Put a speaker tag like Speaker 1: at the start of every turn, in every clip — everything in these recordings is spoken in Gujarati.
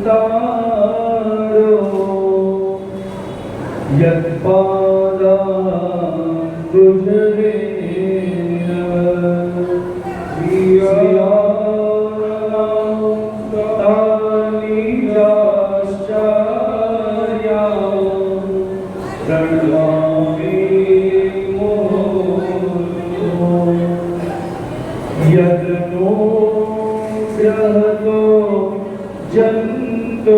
Speaker 1: तारो यत्पादा गुजरे यदनो ग्रहतो जंतो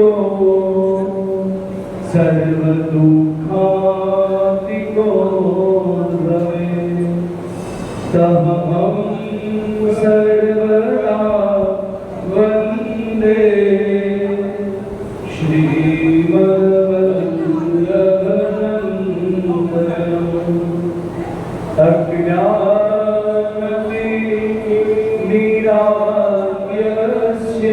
Speaker 1: सर्वदुःखातिको भवे तमहं सर्वदा वन्दे श्रीमद्वल्लभनन्दनम् निराग्यस्य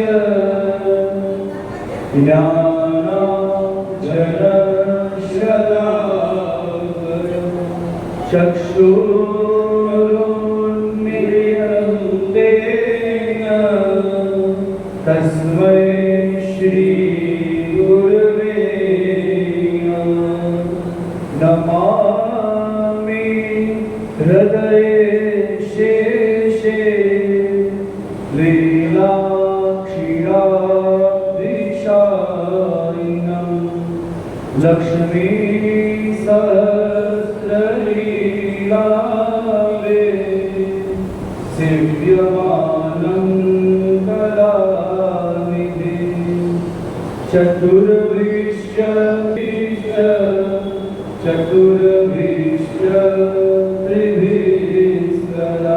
Speaker 1: ज्ञानाञ्जनशलाकया चक्षुरुन्मीलितं तस्मै श्री गुरवे नमामि हृदये शेषे लीलाक्षीराब्धिशायिनं लक्ष्मी सहस्रलीलावे सेव्यमानं कलानिधे चतुर्विश्व त्रिभिस्कला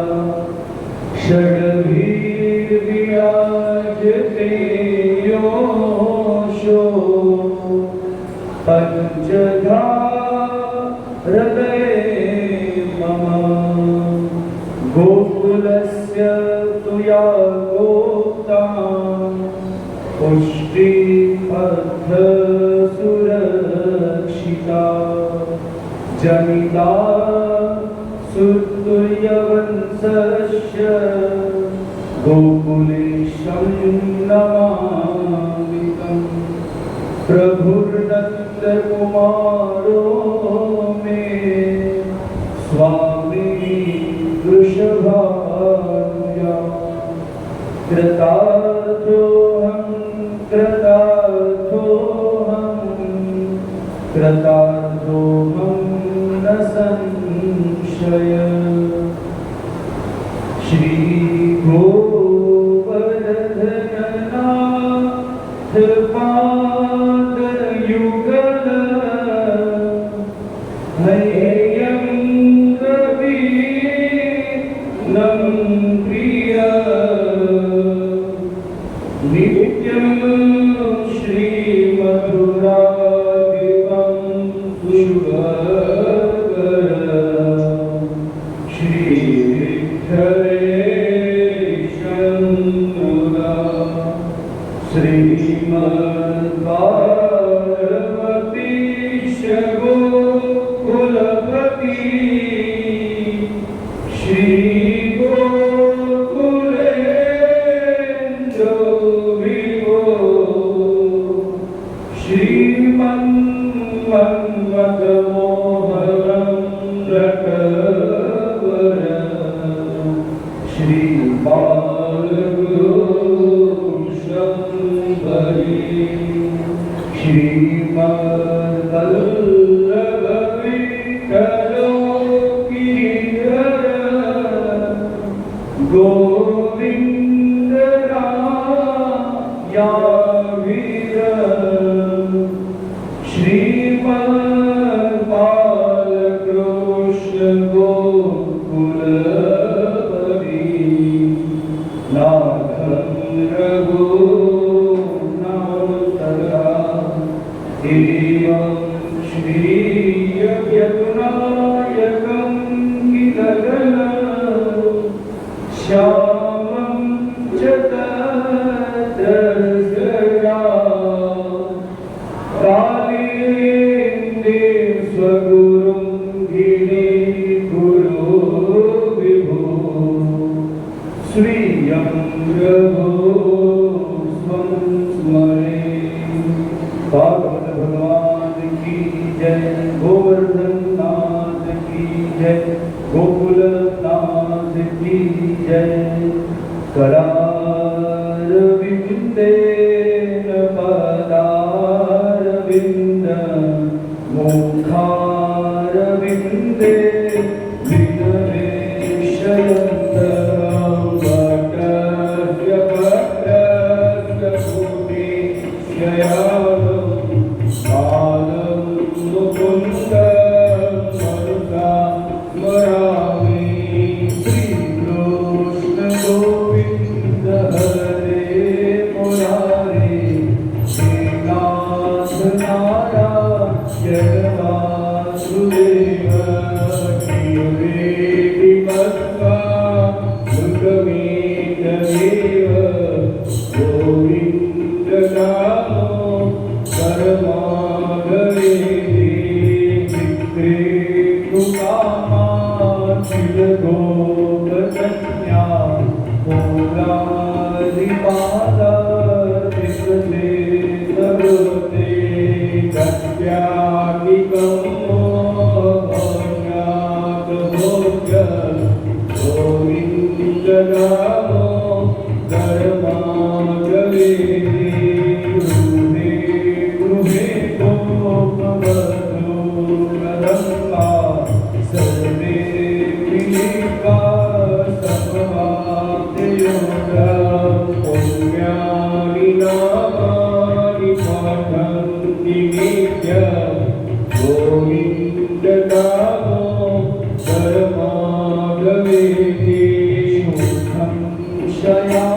Speaker 1: षड्भिर्विराजते योषो पञ्चधा हृदये मम गोकुलस्य तुया गोप्ता पुष्टिपथसुरक्षिता जनिता सुतुल्यवंशस्य गोकुलेशं नमामि तं प्रभुर्दत्तकुमारो मे स्वामी वृषभानुजा कृतार्थोऽहं न संशय श्री गोवर्धननाथ पादयुगल हैयं कवीनं प्रिय नित्यं श्रीमधुरादिवं शुभकर श्रीविठ्ठलेशन्मुदा श्रीमद्पार्वतीश गोकुलपति श्रीगोकुलेन्द्रो विभो श्रीमन्मन्मथमोहनं रटवर श्रीबालगुरुशम्भरी श्रीमद्वल्लभविठ्ठलो गिरिधर गोविन्द रायावीर श्रीमद्बालकृष्ण गोकुलपति नाथं रघुनाथरा एवं श्रीयज्ञनायकं किलगल श्यामं च तत्र पदारविन्द मुखारविन्दे विनवेशयन्तरं वटस्य वटस्य कोटिशयानं बालं मुकुन्दं मरुतामरामि श्रीकृष्ण गोविन्द हरे मुरारे श्रीनाथ नारायण वासुदेव गिरिवेदि मत्वा सुखमेकमेव गोविन्द नामो परमागमेति चित्रे कृपामा चिरगोपकन्या मोरारिपादा तिष्ठते सर्वते कत्यादिकमो भोज्यातभोज्य गोविन्दनामो धर्मागवेति गृहे गृहे गोपवधूररङ्गा सर्वे मिलित्वा समवाप्तयोगं पुण्यानि नामानि पठन्ति नित्यं गोविन्दनामो परमागमेति सुखं शयानानिलये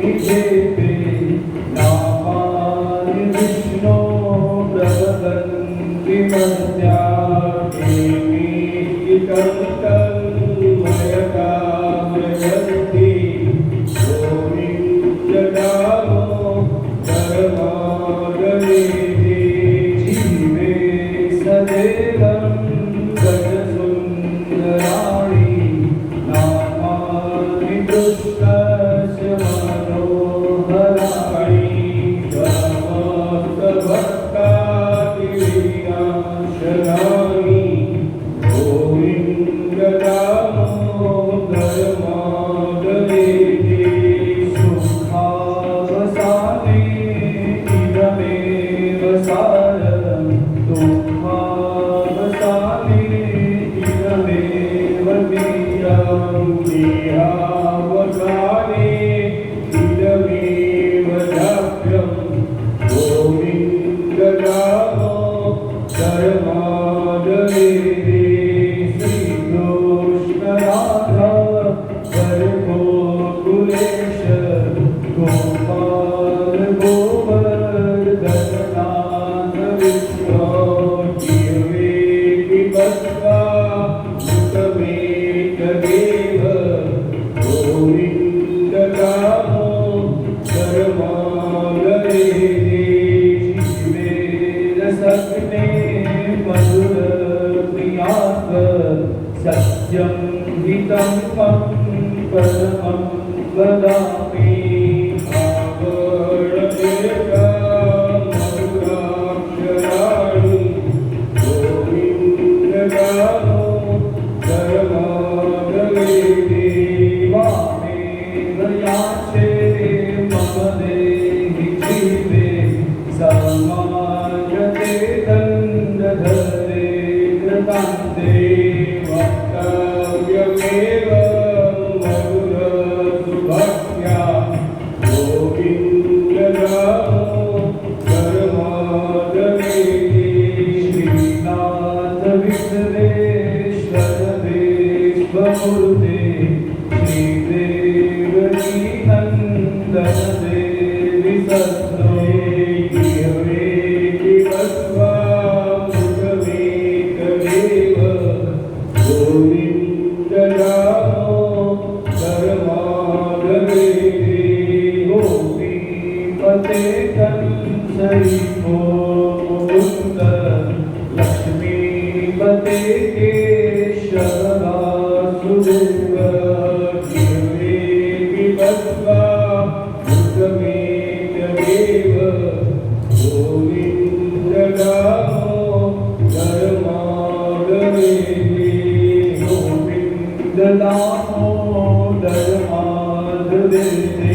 Speaker 1: निजेते नामानि विष्णो प्रवदन्ति मध्यात्मिकन्तन्मयकामयन्ति गोविन्दनामो परमागमेति जीवे सदेवं गजसुन्दराणि नामानि कृष्णस्य मनोहराणि समस्तभक्तादिवीराशनानि गोविन्दनामो धर्मागमेति सुखावसाने इदमेव सारं दुःखावसाने इदमेव वीरं देहावसाने इदमेव दास्यं गोविन्दनामो धर्मागमेति श्रीकृष्णराधा गोकुलेश गोपाल गोवर्धननाथ विष्णु जीवेति मत्वा सुखमेकमेव गोविन्दनामो परमागमेति शिवेरसग्ने मधुरप्रियात्व सत्यं हितं मम परमं वदामि आवरणेकमधुराक्षराणि गोविन्दनामो परमागमेति वामेव याचे मम देहि जीवे समाजते दण्डधरे कृतान्ते वक्तव्यमेव मधुरसुभक्त्या गोविन्दनामो परमागमेति श्रीनाथ विष्णवेश्वर देवमूर्ते श्रीदेवकीनन्दन देवि सत्त्वे गिरवेति मत्वा मुखमेकमेव गोविन्दनामो परमागमेति गोपीपते कंसरिपो मुकुन्द लक्ष्मीपते केशव वासुदेव गिरवेति मत्वा मुखमेकमेव गोविन्दनामो धर्मागमेति गोविन्दनामो धर्मागमेति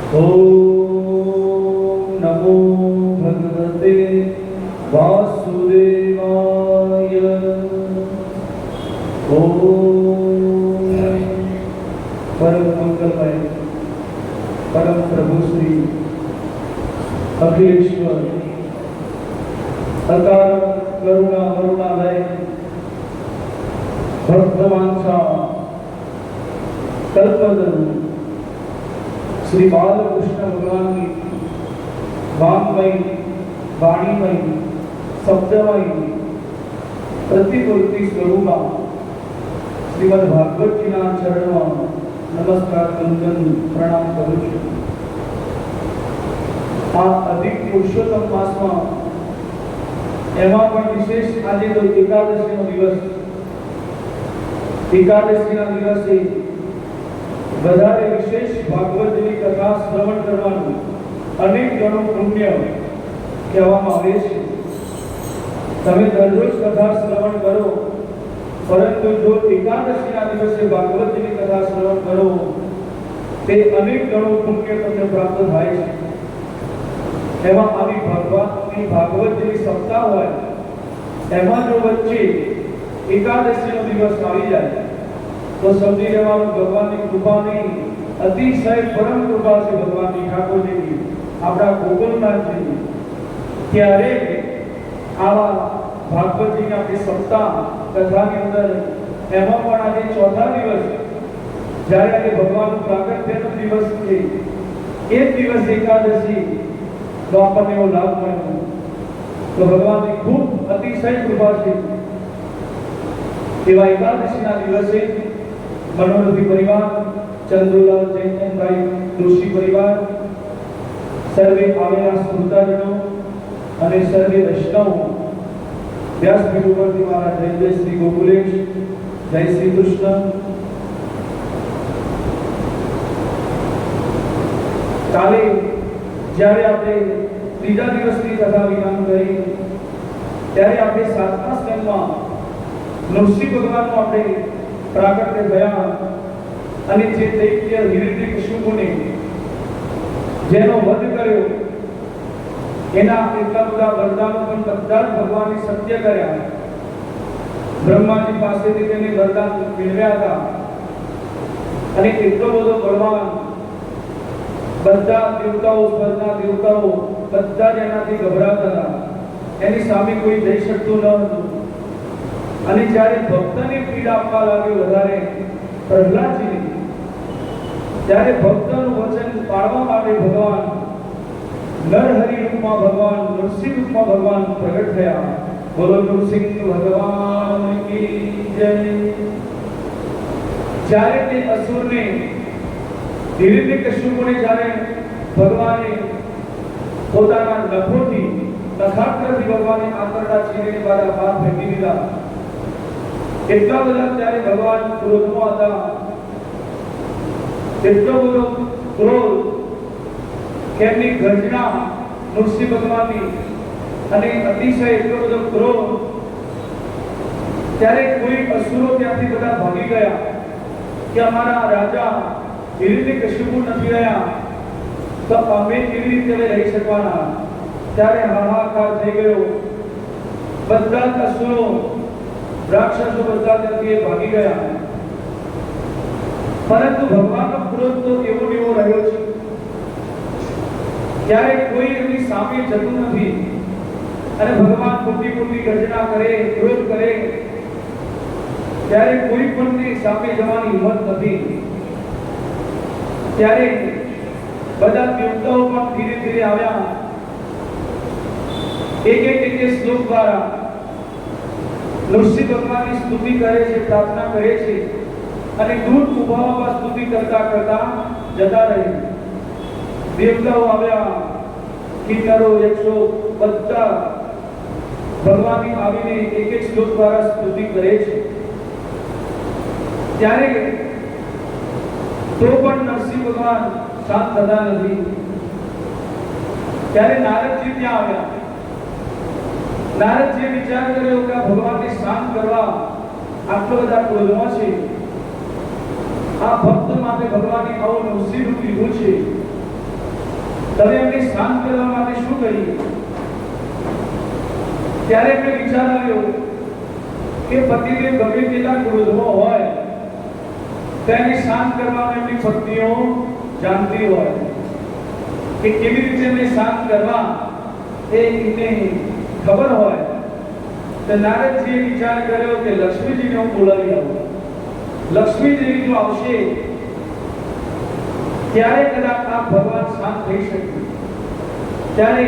Speaker 1: सर्वेश्वर अकाल करुणा करुणालय भक्तवांछा कल्पतरु श्री बालकृष्ण भगवान की वाङ्मयी वाणीमयी शब्दमयी प्रतिपूर्ति स्वरूपा श्रीमद् भागवत जी ना चरणों नमस्कार वंदन प्रणाम करूं છું। આ અધિક પુરુષોત્તમ માસમાં એમાં પણ વિશેષ આજે તો એકાદશીનો દિવસ, એકાદશીના દિવસે વધારે વિશેષ ભાગવતની કથા શ્રવણ કરવાનું અનેક ગણું પુણ્ય કહેવામાં આવે છે। તમે દરરોજ કથા શ્રવણ કરો, પરંતુ જો એકાદશીના દિવસે ભાગવતની કથા શ્રવણ કરો તે અનેક ગણું પુણ્ય તમને પ્રાપ્ત થાય છે। એમાં આવી ભગવાનની ભાગવતની સપ્તાહ હોય એમાં જો વચ્ચે એકાદશીનો દિવસ આવી જાય તો સમજી લેવાનું ભગવાનની કૃપાની અતિશય પરમ કૃપા છે ભગવાનની ઠાકોરજીની, આપણા ગોકુલનાથજીની। ત્યારે આવા ભાગવતજીની આપણી સપ્તાહ કથાની અંદર એમાં પણ આજે ચોથા દિવસ જ્યારે આજે ભગવાનનું પ્રાગટ્યનો દિવસ છે એ દિવસ એકાદશી तो आपने वो लाभ મળ્યો तो भगवान की खूब अतिशय कृपा છે। એવા એકાદશીના દિવસે મનોરથી પરિવાર, ચંદ્રુલાલ જૈનભાઈ દોશી પરિવાર, સર્વે આવેલા શ્રોતાજનો અને સર્વે વૈષ્ણવ વ્યાસપીઠ ઉપરથી મારા જય જય શ્રી ગોકુલેશ, જય શ્રી કૃષ્ણ। કાલે જ્યારે આપણે ત્રીજા દિવસની કથા વિરામ કરી ત્યારે આપણે સાતમા સ્કંદમાં નૃસિંહ ભગવાનનું આપણે પ્રાગટ્ય થયા અને જે દૈત્ય હિરણ્યકશિપુને જેનો વધ કર્યો એના એટલા બધા વરદાનો પણ બધા જ ભગવાને સત્ય કર્યા। બ્રહ્માજી પાસેથી તેને વરદાન મેળવ્યા હતા અને એટલો બધો બળવાન બધા દેવતાઓ, સ્વર્ગના દેવતાઓ બધા જ એનાથી ગભરાતા હતા, એની સામે કોઈ જઈ શકતું ન હતું। અને જ્યારે ભક્તને પીડા આપવા લાગ્યો વધારે પ્રહલાદજીને, ત્યારે ભક્તનું વચન પાળવા માટે ભગવાન નરહરિ રૂપમાં ભગવાન નૃસિંહ રૂપમાં ભગવાન પ્રગટ થયા। બોલો નૃસિંહ ભગવાન કી જય। જ્યારે તે અસુરને હિરણ્યકશિપુને જ્યારે ભગવાને પોતાના નખોથી નખાગ્રથી ભગવાને આંતરડા ચીરીને બારા હાથ ફેંકી દીધા, એટલા બધા ત્યારે ભગવાન ક્રોધમાં હતા, એટલો બધો ક્રોધ કે એમની ગર્જના નૃસિંહ ભગવાનની અને અતિશય એટલો બધો ક્રોધ, ત્યારે કોઈ અસુરો ત્યાંથી બધા ભાગી ગયા કે અમારા રાજા હિરણ્યકશિપુ નથી રહ્યા તો અમે કેવી રીતે રહી શકવાના। ત્યારે હાહાકાર થઈ ગયો, બધા જ અસુરો રાક્ષસો બધા ત્યાંથી ભાગી ગયા। પરંતુ ભગવાનનો ક્રોધ તો એવો ને એવો રહ્યો છે, ત્યારે કોઈ એમની સામે જતું નથી અને ભગવાન મોટી મોટી ગર્જના કરે, ક્રોધ કરે, ત્યારે કોઈ પણ સામે જવાની હિંમત નથી। ત્યારે બધા દેવતાઓ પણ ધીરે ધીરે આવ્યા, એક એક શ્લોક દ્વારા નૃસિંહ ભગવાનની સ્તુતિ કરે છે, પ્રાર્થના કરે છે અને દૂર ઉભામાં સ્તુતિ કરતા કરતા જતા રહે। દેવતાઓ આવ્યા, કિન્નરો, યક્ષો બધા ભગવાનની આવીને એક એક શ્લોક દ્વારા સ્તુતિ કરે છે। ત્યારે तो पण नरसिंह भगवान शांत थता नहीं। त्यारे नारदजी ત્યાં આવ્યા। नारदजीએ વિચાર કર્યો કે ભગવાનને શાંત કરવા આટલો બધા ક્રોધમાં છે, આ ભક્ત માટે ભગવાને આવો નૃસિંહ રૂપ લીધું છે, તમે એમને શાંત કરવા માટે શું કરીએ? ત્યારે એમને વિચાર આવ્યો કે પતિદેવ ગમે તેટલા ક્રોધમાં હોય તેને શાંત કરવાની એમની પત્નીઓ જાણતી હોય કે કેવી રીતે એમને શાંત કરવા એમને ખબર હોય તો નારદજીએ વિચાર કર્યો કે લક્ષ્મીજીને હું બોલાવી આવું. લક્ષ્મીજી જો આવશે ત્યારે કદાચ આ ભગવાન શાંત થઈ શકે. ત્યારે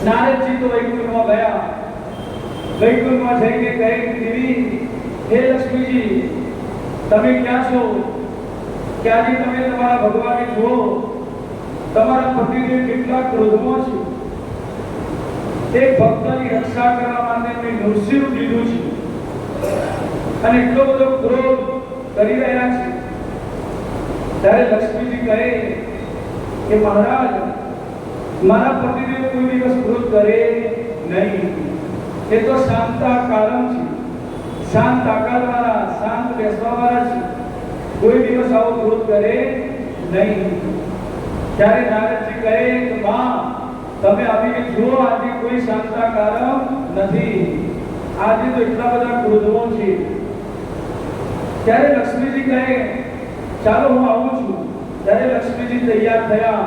Speaker 1: નારદજી તો વૈકુંઠમાં ગયા. વૈકુંઠમાં જઈને કહે કે દેવી, હે લક્ષ્મીજી, તમે ક્યાં છો? કે આજે તમે તમારા ભગવાનને જુઓ, તમારા પતિદેવ કેટલા ક્રોધમાં છે. એક ભક્તની રક્ષા કરવા માટે મેં નૃસિંહ લીધું છે અને એટલો બધો ક્રોધ કરી રહ્યા છે. ત્યારે લક્ષ્મીજી કહે કે મહારાજ, મારા પતિદેવ કોઈ દિવસ ક્રોધ કરે નહીં. એ તો શાંતાકારમ છે, શાંત આકારવાળા, શાંત બેસવાવાળા છે. કોઈ દિવસ આવો ક્રોધ કરે નહીં. ત્યારે નારદજી કહે કે માં, તમે આવીને જુઓ, આજે કોઈ શાંતાકારમ નથી. આજે તો એટલા બધા ક્રોધો છે. ત્યારે લક્ષ્મીજી કહે ચાલો હું આવું છું. ત્યારે લક્ષ્મીજી તૈયાર થયા,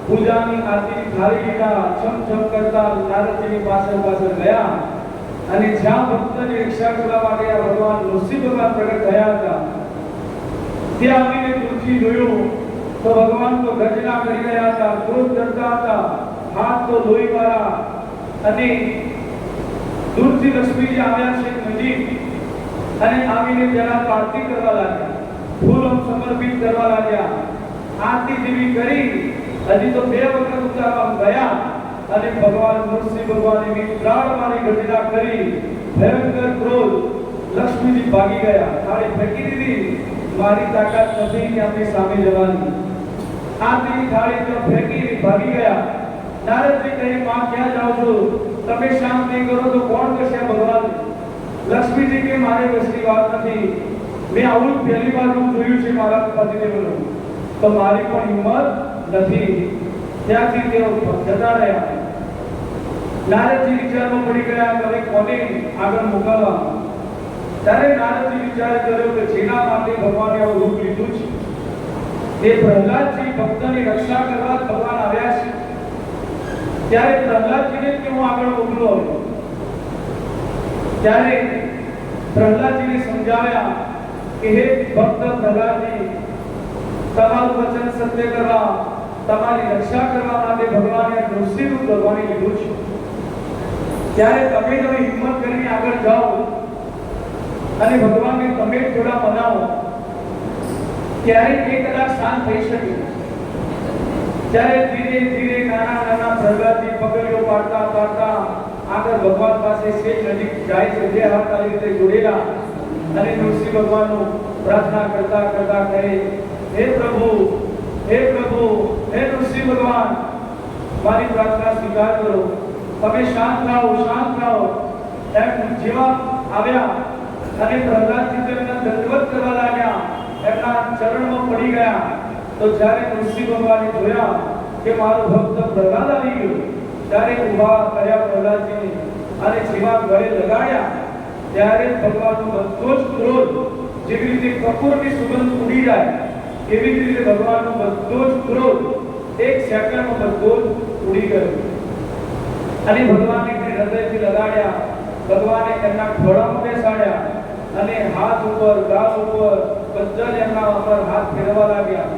Speaker 1: પૂજાની આરતીની થાળી લીધા, છમ કરતા નારદજીની પાછળ ગયા અને જ્યાં ભક્તની રક્ષા કરવા માટે આ ભગવાન નૃસિંહ ભગવાન પ્રગટ થયા હતા ત્યાં આવીને દૂરથી જોયું તો ભગવાન તો ગર્જના કરી રહ્યા હતા, ક્રોધ કરતા હતા, હાથ તો લોહીવાળા. અને દૂરથી લક્ષ્મીજી આવ્યા છે નજીક અને આવીને તેના આરતી કરવા લાગ્યા, ફૂલો સમર્પિત કરવા લાગ્યા. આરતી જેવી કરી હજી તો 2 વખત ઉતારવા ગયા અને ભગવાન નૃસિંહ ભગવાને વિકરાળવાળી ગર્જના કરી, ભયંકર ક્રોધ. લક્ષ્મીજી ભાગી ગયા, થાળી ફેંકી દીધી. મારી તાકાત નથી કે આપણી સામે જવાની. આરતીની થાળી તો ફેંકી ભાગી ગયા. નારદજી કહે, માં ક્યાં જાઓ છો? તમે શાંત નહીં કરો તો કોણ કરશે ભગવાન? લક્ષ્મીજી કે મારે વસની વાત નથી. મેં આવું પહેલી વાર જોયું છે મારા પતિદેવનું, તો મારી પણ હિંમત નથી. ત્યાંથી તેઓ જતા રહ્યા. નારદજી વિચારમાં પડી ગયા કે હવે કોને આગળ મોકલવા. ત્યારે નારદજી વિચાર કર્યો કે જેના માટે ભગવાને આવું રૂપ લીધું છે એ પ્રહલાદજી ભક્તની રક્ષા કરવા ભગવાન આવ્યા છે. ત્યારે પ્રહલાદજીને કે હું આગળ મોકલું. ત્યારે પ્રહલાદજીને સમજાવ્યા કે હે ભક્ત પ્રહલાદજી, તમારું વચન સત્ય કરવા, તમારી રક્ષા કરવા માટે ભગવાને નૃસિંહ રૂપ ભગવાને લીધું છે. ત્યારે તમે હિંમત કરીને આગળ જાઓ અને ભગવાનને તમે થોડા બનાવો, ત્યારે એ કદાચ શાંત થઈ શકે. ત્યારે ધીરે ધીરે નાના પ્રહલાદજી પગલીઓ પાડતા આગળ ભગવાન પાસે સેજ નજીક જાય છે. 2 હાથ આવી રીતે જોડેલા અને નૃસિંહ ભગવાનનું પ્રાર્થના કરતા કહે, હે પ્રભુ, હે પ્રભુ, હે નૃસિંહ ભગવાન, મારી પ્રાર્થના સ્વીકાર કરો. તમે શાંત રહો. એમ જેવા આવ્યા અને પ્રહલાદજી તેમના દંડવત કરવા લાગ્યા, એમના ચરણમાં પડી ગયા. તો જ્યારે નૃસિંહ ભગવાને જોયા કે મારો ભક્ત પ્રહલાદ આવી ગયો, ત્યારે ઊભા કર્યા પ્રહલાદજીને અને જેવા ગળે લગાડ્યા. ત્યારે ભગવાનનો બધો જ ક્રોધ, જેવી રીતે કપૂરની સુગંધ ઉડી જાય એવી જ રીતે ભગવાનનો બધો જ ક્રોધ 1 સેકન્ડમાં બધો જ ઉડી ગયો. અને ભગવાનને હૃદયથી લગાડ્યા. ભગવાને એમના ખોળામાં બેસાડ્યા અને હાથ ઉપર, ગાલ ઉપર બધા જ એમના ઉપર હાથ ફેરવા લાગ્યા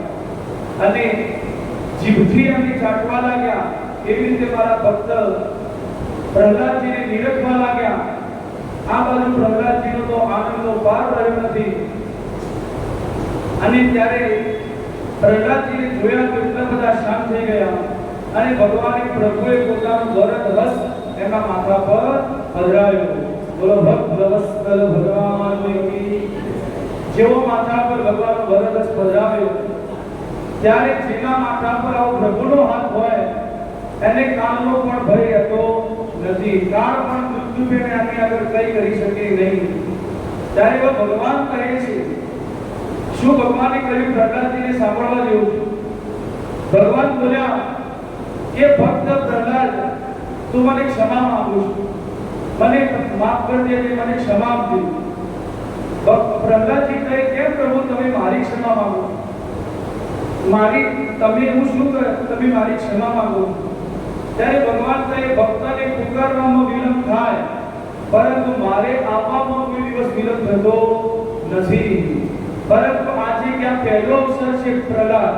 Speaker 1: અને જીભથી એમને ચાટવા લાગ્યા. એવી રીતે મારા ભક્ત પ્રહલાદજીને નિરખવા લાગ્યા. આ બાજુ પ્રહલાદજીનો તો આનંદનો પાર રહ્યો નથી. અને ત્યારે પ્રહલાદજીને જોયા તો એટલા બધા શાંત થઈ ગયા અને ભગવાને પ્રભુએ પોતાનું વરદ હસ્ત એમના માથા પર પધરાવ્યો. બોલો ભક્ત વત્સલ ભગવાન કી. જેવો માથા પર ભગવાનનો વરદ હસ્ત પધરાવ્યો ત્યારે જેના માથા પર આવો પ્રભુનો હાથ હોય એને કાળનો પણ ભય હતો નથી. કાળ પણ દુર્દુભેને આની આગળ કઈ કરી શકે નહીં. ત્યારે ભગવાન કહે છે, શું ભગવાને કહ્યું પ્રહલાદજીને સાંભળવા જેવું છે. ભગવાન બોલ્યા કે ભક્ત પ્રહલાદ, તું મને ક્ષમા માંગુ છું, મને માફ કરી દેજે, મને ક્ષમા આપજો. પ્રહલાદજી કહે, કેમ પ્રભુ તમે મારી ક્ષમા માંગો? તમે હું શું કરે તમે મારી ક્ષમા માંગો? ત્યારે ભગવાન કહે ભક્તને પુકારવામાં વિલંબ થાય, પરંતુ મારે આવવામાં કોઈ દિવસ વિલંબ થતો નથી. પરંતુ આજે ક્યાં પહેલો અવસર છે પ્રહલાદ,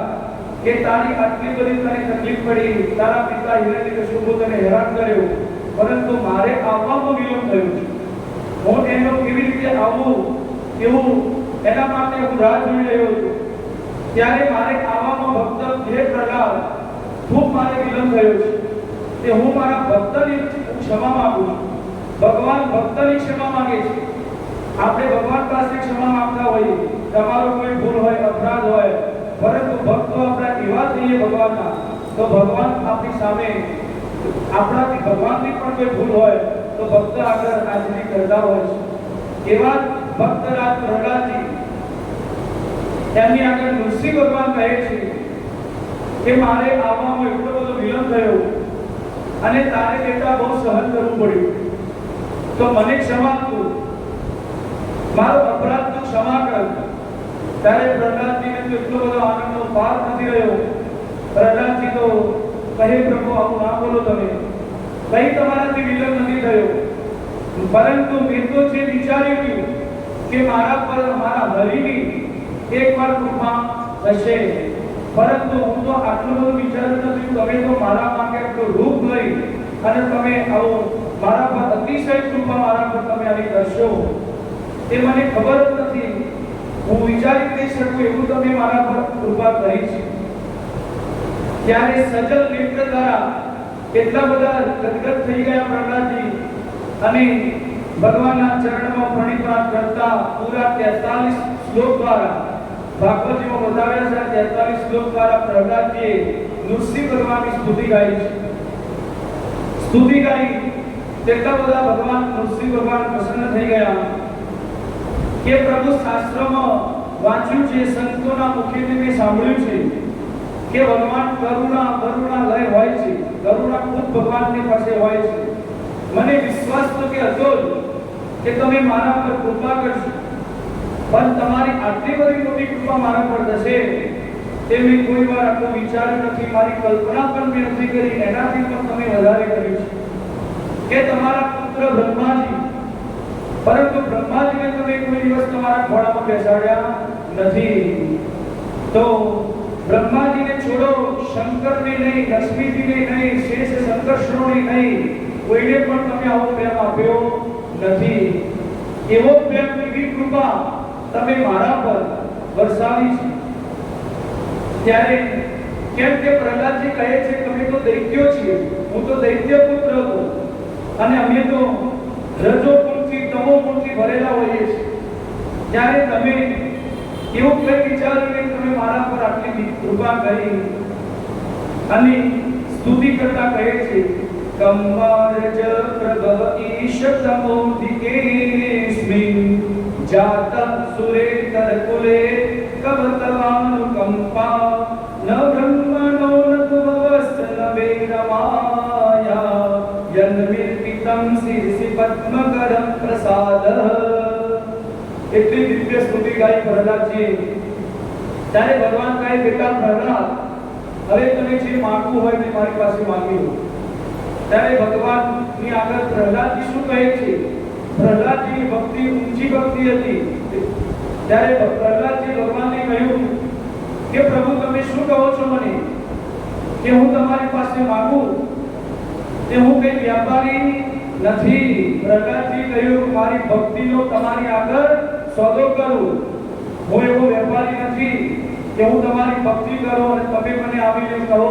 Speaker 1: કે તારી આટલી બધી તને તકલીફ પડી, તારા પિતા હિરણ્યકશિપુ તને હેરાન કર્યો, પરંતુ મારે આવવામાં વિલંબ થયો છે. હું એનો કેવી રીતે આવું એવું એના માટે હું રાહ જોઈ રહ્યો છું. ત્યારે મારે આવવામાં ભક્ત હે પ્રહલાદ ખૂબ મારે વિલંબ થયો છે, તે હું મારા ભક્તની ક્ષમા માંગુ છું. ભગવાન ભક્તની ક્ષમા માંગે છે. આપણે ભગવાન પાસે ક્ષમા માંગતા હોઈએ, તમારો કોઈ ભૂલ હોય, અપરાધ હોય, પરંતુ ભક્તો આપણા એવા થઈએ ભગવાનના, તો ભગવાન આપણી સામે આપણાથી ભગવાનની પણ કોઈ ભૂલ હોય તો ભક્ત આગળ હાજરી કરતા હોય છે. એવા ભક્તરાજ પ્રહલાદજી એમની આગળ નૃસિંહ ભગવાન કહે છે કે મારે આવવામાં એટલો બધો વિલંબ થયો અને તારે બેટા બહુ સહન કરવું પડ્યું, તો મને ક્ષમા કર, મારો અપરાધ તું ક્ષમા કર. ત્યારે પ્રહલાદજીને તો એટલો બધો આનંદનો પાર નથી રહ્યો. પ્રહલાદજી તો કહે પ્રભુ આવું ના બોલો, તમે કઈ તમારાથી વિલંબ નથી થયો, પરંતુ મેં તો જે વિચાર્યું કે મારા પર મારા હરિની એકવાર કૃપા હશે, પરંતુ હું તો આટલું બધું વિચાર્યું નથી. તમે તો મારા માટે આટલું રૂપ લઈ અને તમે આવો મારા પર અતિશય કૃપા મારા પર તમે આવી કરશો, તે મને ખબર જ નથી. હું વિચારી નહીં શકું એવું તમે મારા પર કૃપા કરી છે. ત્યારે સજલ નેત્ર દ્વારા કેટલા બધા ગદગદ થઈ ગયા પ્રહલાદજી અને ભગવાનના ચરણમાં પ્રણિપાત કરતા પૂરા 43 શ્લોક દ્વારા ભાગવતજીમાં બતાવ્યા છે. 43 શ્લોક દ્વારા પ્રહલાદજીએ નૃસિંહ ભગવાનની સ્તુતિ ગાઈ છે. સ્તુતિ ગાઈ તેટલા બધા ભગવાન નૃસિંહ ભગવાન પ્રસન્ન થઈ ગયા કે પ્રભુ શાસ્ત્રમાં વાંચ્યું છે, સંતોના મુખેથી મેં સાંભળ્યું છે કે ભગવાન કરુણા લય હોય છે, કરુણા ખુદ ભગવાનની પાસે હોય છે. મને વિશ્વાસ તો કે હતો કે તમે મારા પર કૃપા કરશો, પણ તમારી આટલી બધી મોટી કૃપા મારા પર થશે તે મેં કોઈ વાર આટલું વિચાર્યું નથી, મારી કલ્પના પણ મેં નથી કરી. એનાથી પણ તમે વધારે કર્યું છે કે તમારા પુત્ર બ્રહ્માજી, પરંતુ બ્રહ્માજીને તમે કોઈ દિવસ તમારા ખોળામાં બેસાડ્યા નથી. તો બ્રહ્માજીને છોડો, શંકરને નહીં, લક્ષ્મીજીને નહીં, શેષ સંકર્ષણોને નહીં, કોઈને પણ તમે આવો પ્રેમ આપ્યો નથી. એવો પ્રેમ, એવી કૃપા તમે મારા પર વરસાવી છે. ત્યારે કેમ કે પ્રહલાદજી કહે છે તમે તો દૈત્યો છીએ, હું તો દૈત્ય પુત્ર હતો અને અમે તો રજો ગુણથી તમો ગુણથી ભરેલા હોઈએ છીએ. ત્યારે તમે એવું કઈ વિચારીને તમે મારા પર આટલી કૃપા કરી અને સ્તુતિ કરતા કહે છે કમ્વારજ પ્રભવ ઈશ તમોધિકેસ્મિ જાતં સુરેતર કુલે કવતવાનુકંપા ન બ્રહ્મણો ન ભવસ્ત ન વેરમાયા યન્મિર્પિતં શિરસી પદ્મકરં પ્રસાદઃ. એટલી દિવ્ય સ્તુતિ ગાઈ પ્રહલાદજી. ત્યારે ભગવાન કહે બેટા પ્રહલાદ, હવે તમે જે માંગવું હોય તે મારી પાસે માંગી લો. ત્યારે ભગવાનની આગળ પ્રહલાદજી શું કહે છે? પ્રહલાદજીની ભક્તિ ઊંચી ભક્તિ હતી. ત્યારે પ્રહલાદજી ભગવાનને કહ્યું કે પ્રભુ તમે શું કહો છો મને કે હું તમારી પાસે માંગુ? તે હું કઈ વ્યાપારી નથી. પ્રહલાદજી કહ્યું મારી ભક્તિનો તમારી આગળ સોદો કરું. હું એવો વેપારી નથી કે હું તમારી ભક્તિ કરું અને તમે મને આવીને કહો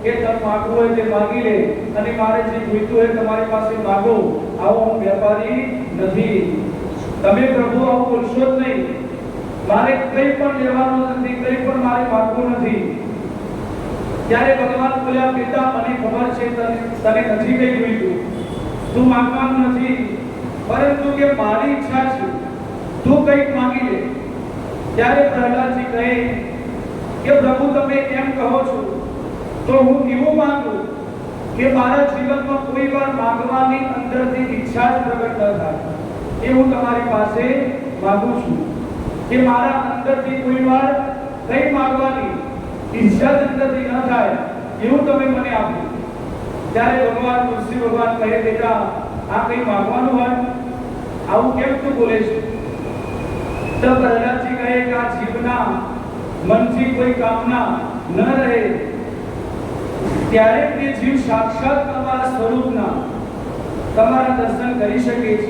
Speaker 1: કે તમે માંગવું હોય તે માંગી લે અને મારે જે જોઈતું હોય તમારી પાસે માંગો. આવો હું વેપારી નથી. તમે પ્રભુ આવું બોલશો જ નહીં. મારે કંઈ પણ લેવાનું નથી, કંઈ પણ મારે માંગવું નથી. ત્યારે ભગવાન બોલ્યા પિતા મને ખબર છે તને નથી કંઈ જોઈતું, તું માંગવાનું નથી, પરંતુ કે મારી ઈચ્છા છે તું કંઈક માંગી લે. ત્યારે પ્રહલાદજી કહે કે પ્રભુ તમે એમ કહો છો તો હું એવું માંગુ કે મારા જીવનમાં કોઈ વાર માંગવાની અંદરથી ઈચ્છા જ પ્રગટ ન થાય. એ હું તમારી પાસે માંગુ છું કે મારા અંદરથી કોઈ વાર કંઈ માંગવાની ઈચ્છા જ અંદરથી ન થાય એવું તમે મને આપો. ત્યારે ભગવાન તુલસી ભગવાન કહે બેટા આ કઈ માંગવાનું હોય, આવું કેમ તું બોલે છે? તો પ્રહલાદજી કહે કે આ જીવના મનથી કોઈ કામના ન રહે ત્યારે તે જીવ સાક્ષાત તમારા સ્વરૂપના તમારા દર્શન કરી શકે છે.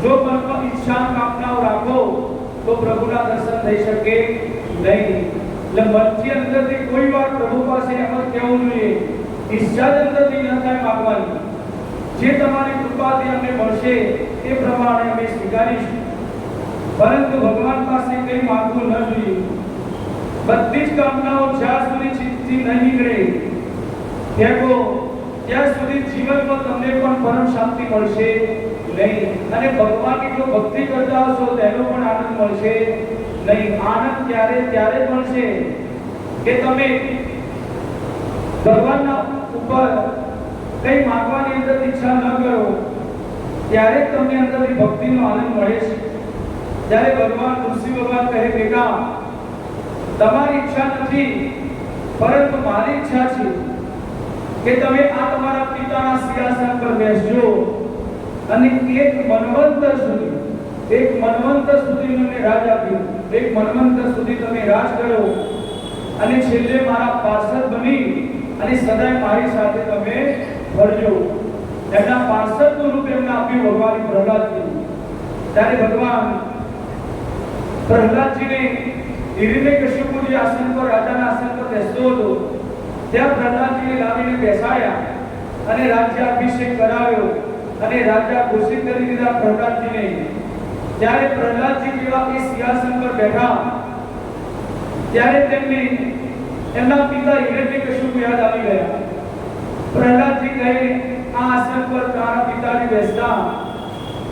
Speaker 1: જો મનમાં ઈચ્છા કામનાઓ રાખો તો પ્રભુના દર્શન થઈ શકે નહીં. એટલે મનથી અંદરથી કોઈ વાર પ્રભુ પાસે એમ જ કહેવું જોઈએ, ઈચ્છા જ અંદરથી ન થાય માંગવાની, જે તમારી કૃપાથી અમને મળશે એ પ્રમાણે અમે સ્વીકારીશું. પરંતુ ભગવાન પાસે કંઈ માંગવું ન જોઈએ. બધી જ કામનાઓ જ્યાં સુધી ચિત્તથી નહીં નીકળે ત્યાં સુધી જીવનમાં તમને પણ પરમ શાંતિ મળશે નહીં, અને ભગવાનની જો ભક્તિ કરતા હશો તેનો પણ આનંદ મળશે નહીં. આનંદ ત્યારે મળશે કે તમે ભગવાનના ઉપર કઈ માંગવાની અંદર ઈચ્છા ન કરો, ત્યારે તમને અંદરથી ભક્તિનો આનંદ મળે છે. જ્યારે ભગવાન તુલસી ભગવાન કહે બેટા તમારી ઈચ્છા નથી પરંતુ મારી ઈચ્છા છે કે તમે આ તમારા પિતાના સિંહાસન પર બેસજો અને એક મન્વંતર સુધી મને રાજ આપ્યું, એક મન્વંતર સુધી તમે રાજ કરો અને છેલ્લે મારા પાર્ષદ બની અને સદાય મારી સાથે તમે ફરજો. એમના પાર્ષદનું રૂપ એમને આપ્યું ભગવાન પ્રહલાદજી. ત્યારે ભગવાન પ્રહલાદજીને હિરણ્યકશિપુ જે આસન પર રાજાના આસન પર બેસતો હતો ત્યાં પ્રહલાદજીને લાવીને બેસાડ્યા અને રાજ્યાભિષેક કરાવ્યો અને રાજા ઘોષિત કરી દીધા પ્રહલાદજીને. ત્યારે પ્રહલાદજી જેવા એ સિંહાસન પર બેઠા ત્યારે તેમને એમના પિતા હિરણ્યકશિપુ યાદ આવી ગયા. પ્રહલાદજી કહે આ આસન પર તારા પિતાજી બેસતા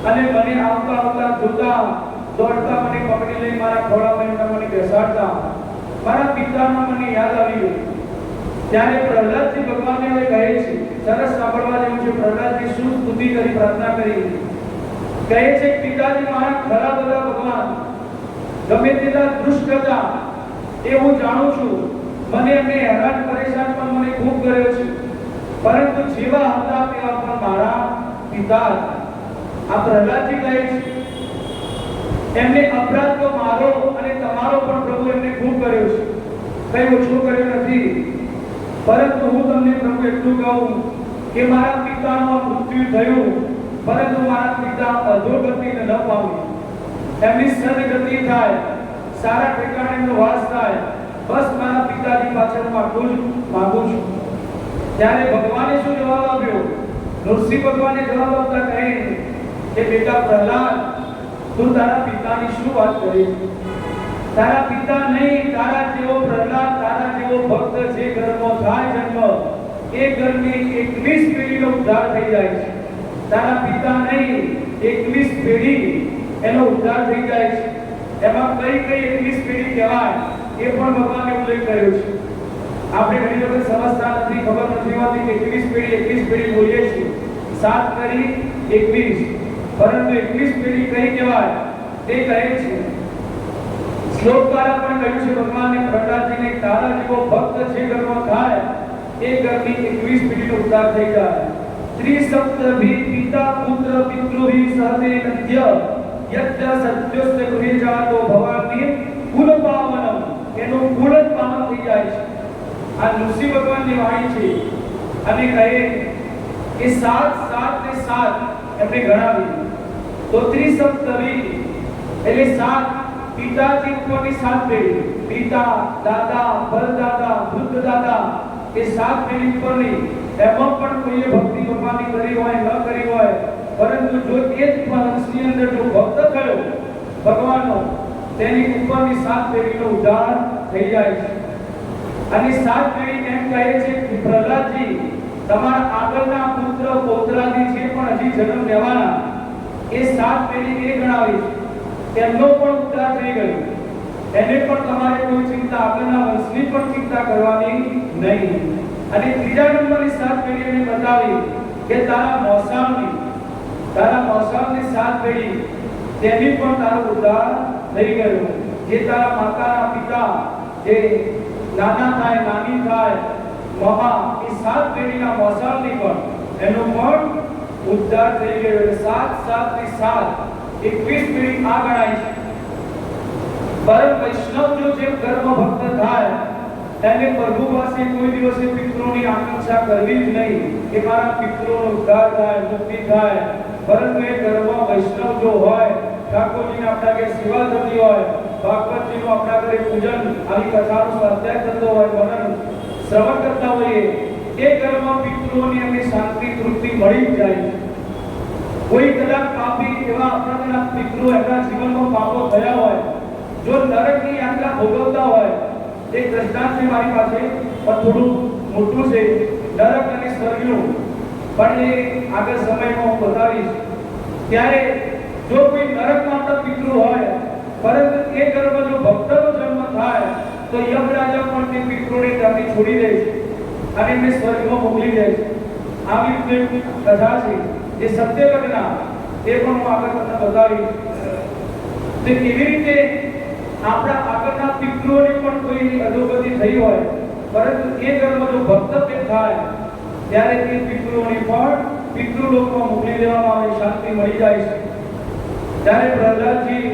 Speaker 1: અને મને આવતા જોતા દોડતા મને પકડી લઈ મારા ખોળામાં મને બેસાડતા, મારા પિતાના મને યાદ આવ્યું. ત્યારે પ્રહલાદજી ભગવાનને હવે કહે છે, સરસ સાંભળવા જેવું છે. પ્રહલાદજી શું સ્તુતિ કરી, પ્રાર્થના કરી, કહે છે પિતાજી મારા ખરા બધા ભગવાન ગમે તેટલા દુષ્ટ હતા એ હું જાણું છું, મને એમને હેરાન પરેશાન પણ મને ખૂબ કર્યો છે, પરંતુ જેવા હતા તેવા પણ મારા પિતા. આ પ્રહલાદજી કહે છે એમને અપરાધ તો મારો અને તમારો પણ પ્રભુ એમને ખૂબ કર્યો છે, કઈ ઓછું કર્યો નથી. પરંતુ હું તમને પ્રભુ એટલું કહું કે મારા પિતાનું મૃત્યુ થયું પરંતુ મારા પિતા અધોગતિને ન પામ્યા, એમની સદગતિ થાય, સારા ઠેકાણેનો વાસ થાય, બસ મારા પિતાજી પાછળ માંગુ છું. ત્યારે ભગવાને શું જવાબ આપ્યો? નૃસિંહ ભગવાને જવાબ આપતા કહે કે બેટા પ્રહલાદ તું તારા પિતાની શું વાત કરી? તારા પિતા નહીં, તારા જેવો પ્રહલાદ, તારા જેવો ભક્ત જે ઘરમાં થાય જન્મ એ ઘરની 21 પેઢીનો ઉદ્ધાર થઈ જાય છે. તારા પિતા નહીં, 21 પેઢી એનો ઉદ્ધાર થઈ જાય છે. એમાં કઈ 21 પેઢી કહેવાય એ પણ ભગવાને ઉલ્લેખ કર્યો છે. આપણે ઘણી વખત સમજતા નથી, ખબર નથી હોતી કે 21 પેઢી બોલીએ છીએ, 7 કરી 21, પરંતુ 21 પેઢી કઈ કહેવાય તે કહે છે. શ્લોક દ્વારા પણ કહ્યું છે ભગવાને પ્રહલાદજીને તારા જેવો ભક્ત જે ઘરમાં થાય એ ઘરની 21 પેઢીનો ઉદ્ધાર થઈ જાય. ત્રિસપ્તભી પિતા પુત્ર પિતૃભી સહતે નદ્ય યજ્ઞ સત્યોસ્ત ગૃહે જાતો ભવાની કુલ પાવનમ, એનો કુલ જ પાવન થઈ જાય છે. આ નૃસિંહ ભગવાનની વાણી છે અને કહે કે 7 ને 7 એમને ગણાવી તો ત્રિસપ્તભી એટલે 7 પિતાજી ઉપરની 7 પેઢી, પિતા, દાદા, પરદાદા, વૃદ્ધ દાદા એ 7 પેઢી ઉપરની. એમાં પણ કોઈએ ભક્તિ ભગવાનની કરી હોય ન કરી હોય, પરંતુ જો એ જ વંશની અંદર જો ભક્ત થયો ભગવાનનો તેની ઉપરની 7 પેઢીનો ઉદ્ધાર થઈ જાય છે. અને 7 પેઢી એમ કહે છે કે પ્રહલાદજી તમારા આગળના પુત્ર પૌત્રાદી જે પણ હજી જન્મ લેવાના એ 7 પેઢી એ ગણાવી છે, તેમનો પણ ઉદ્ધાર થઈ ગયો. એને પણ તમારે કોઈ ચિંતા, આગળના વંશની પણ ચિંતા કરવાની નહીં. અને ત્રીજા નંબરની 7 પેઢી એને બતાવી કે તારા મોસાળની 7 પેઢી તેની પણ તારો ઉદ્ધાર થઈ ગયો. જે તારા માતાના પિતા જે નાના થાય, નાની થાય, મામા, એ 7 પેઢીના મોસાળની પણ એનો પણ ઉદ્ધાર થઈ ગયો. 7 ની 7 21 પેઢી આ ગણાય છે. પરમ વૈષ્ણવ જો જે કર્મ ભક્ત થાય તેને પ્રભુ પાસે કોઈ દિવસે પિતૃની આકાંક્ષા કરવી જ નહીં કે મારા પિતૃનો ઉદ્ધાર થાય, મુક્તિ થાય. પરંતુ એ કર્મ વૈષ્ણવ જો હોય, ઠાકોરજીને આપણા ઘરે સેવા થતી હોય, ભાગવતજીનું આપણા ઘરે પૂજન, આવી કથાનો સ્વાધ્યાય થતો હોય, મનન શ્રવણ કરતા હોઈએ, એ કર્મ પિતૃઓની અમને શાંતિ તૃપ્તિ મળી જ જાય. કોઈ કદાચ પાપી એવા આપણા પિતૃ એમના જીવનમાં પાપો થયા હોય, જો નરકની યાત્રા ભોગવતા હોય, એક દ્રષ્ટાંત છે મારી પાસે, પણ થોડું મોટું છે, નરક અને સ્વર્ગનું, પણ એ આગળ સમયમાં હું બતાવીશ. ત્યારે જો કોઈ નરકમાં આપણા પિતૃ હોય, પરંતુ એ કર્મ જો ભક્તનો જન્મ થાય તો યમરાજા પણ તે પિતૃને ત્યાંથી છોડી દે છે અને એમને સ્વર્ગમાં મોકલી દે છે. આવી રીતે કથા છે જે સત્ય ઘટના, એ પણ હું આગળ તમને બતાવીશ. તે કેવી રીતે આપણા આગળના પિતૃઓને પણ કોઈ અધોગતિ થઈ હોય, પરંતુ એ કર્મ જો ભક્ત થાય ત્યારે તે પિતૃઓને પણ પિતૃલોકમાં મોકલી દેવામાં આવે, શાંતિ મળી જાય છે. ત્યારે પ્રહલાદજી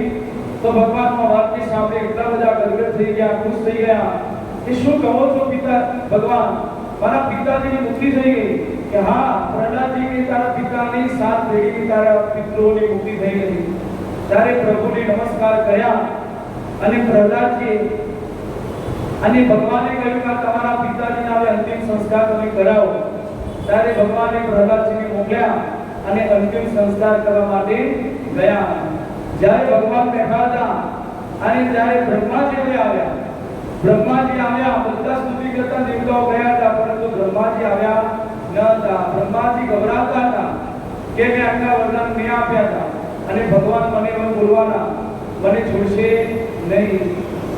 Speaker 1: તો ભગવાનનો વાતને સાંભળી એટલા બધા ગદગદ થઈ ગયા, ખુશ થઈ ગયા કે શું કહો છો પિતા ભગવાન, મારા પિતાજીની મુક્તિ થઈ ગઈ. કે હા પ્રહલાદજી, કે તારા પિતાની 7 પેઢીની તારા પિતૃઓની મુક્તિ થઈ ગઈ. ત્યારે પ્રભુને નમસ્કાર કર્યા અને પ્રહલાદજી અને ભગવાને કહ્યું કે તમારા પિતાજીના હવે અંતિમ સંસ્કાર તમે કરાવો. ત્યારે ભગવાને પ્રહલાદજીને મોકલ્યા અને અંતિમ સંસ્કાર કરવા માટે ગયા. જ્યારે ભગવાન બેઠા હતા અને ત્યારે બ્રહ્માજી આવ્યા. બ્રહ્માજી આવ્યા, બધા સ્તુતિ કરતા દેવતાઓ ગયા હતા, પરંતુ બ્રહ્માજી આવ્યા ન હતા. બ્રહ્માજી ગભરાતા હતા કે મેં આટલા વરદાન મેં આપ્યા હતા અને ભગવાન મને બોલવાના, મને છોડશે નહીં.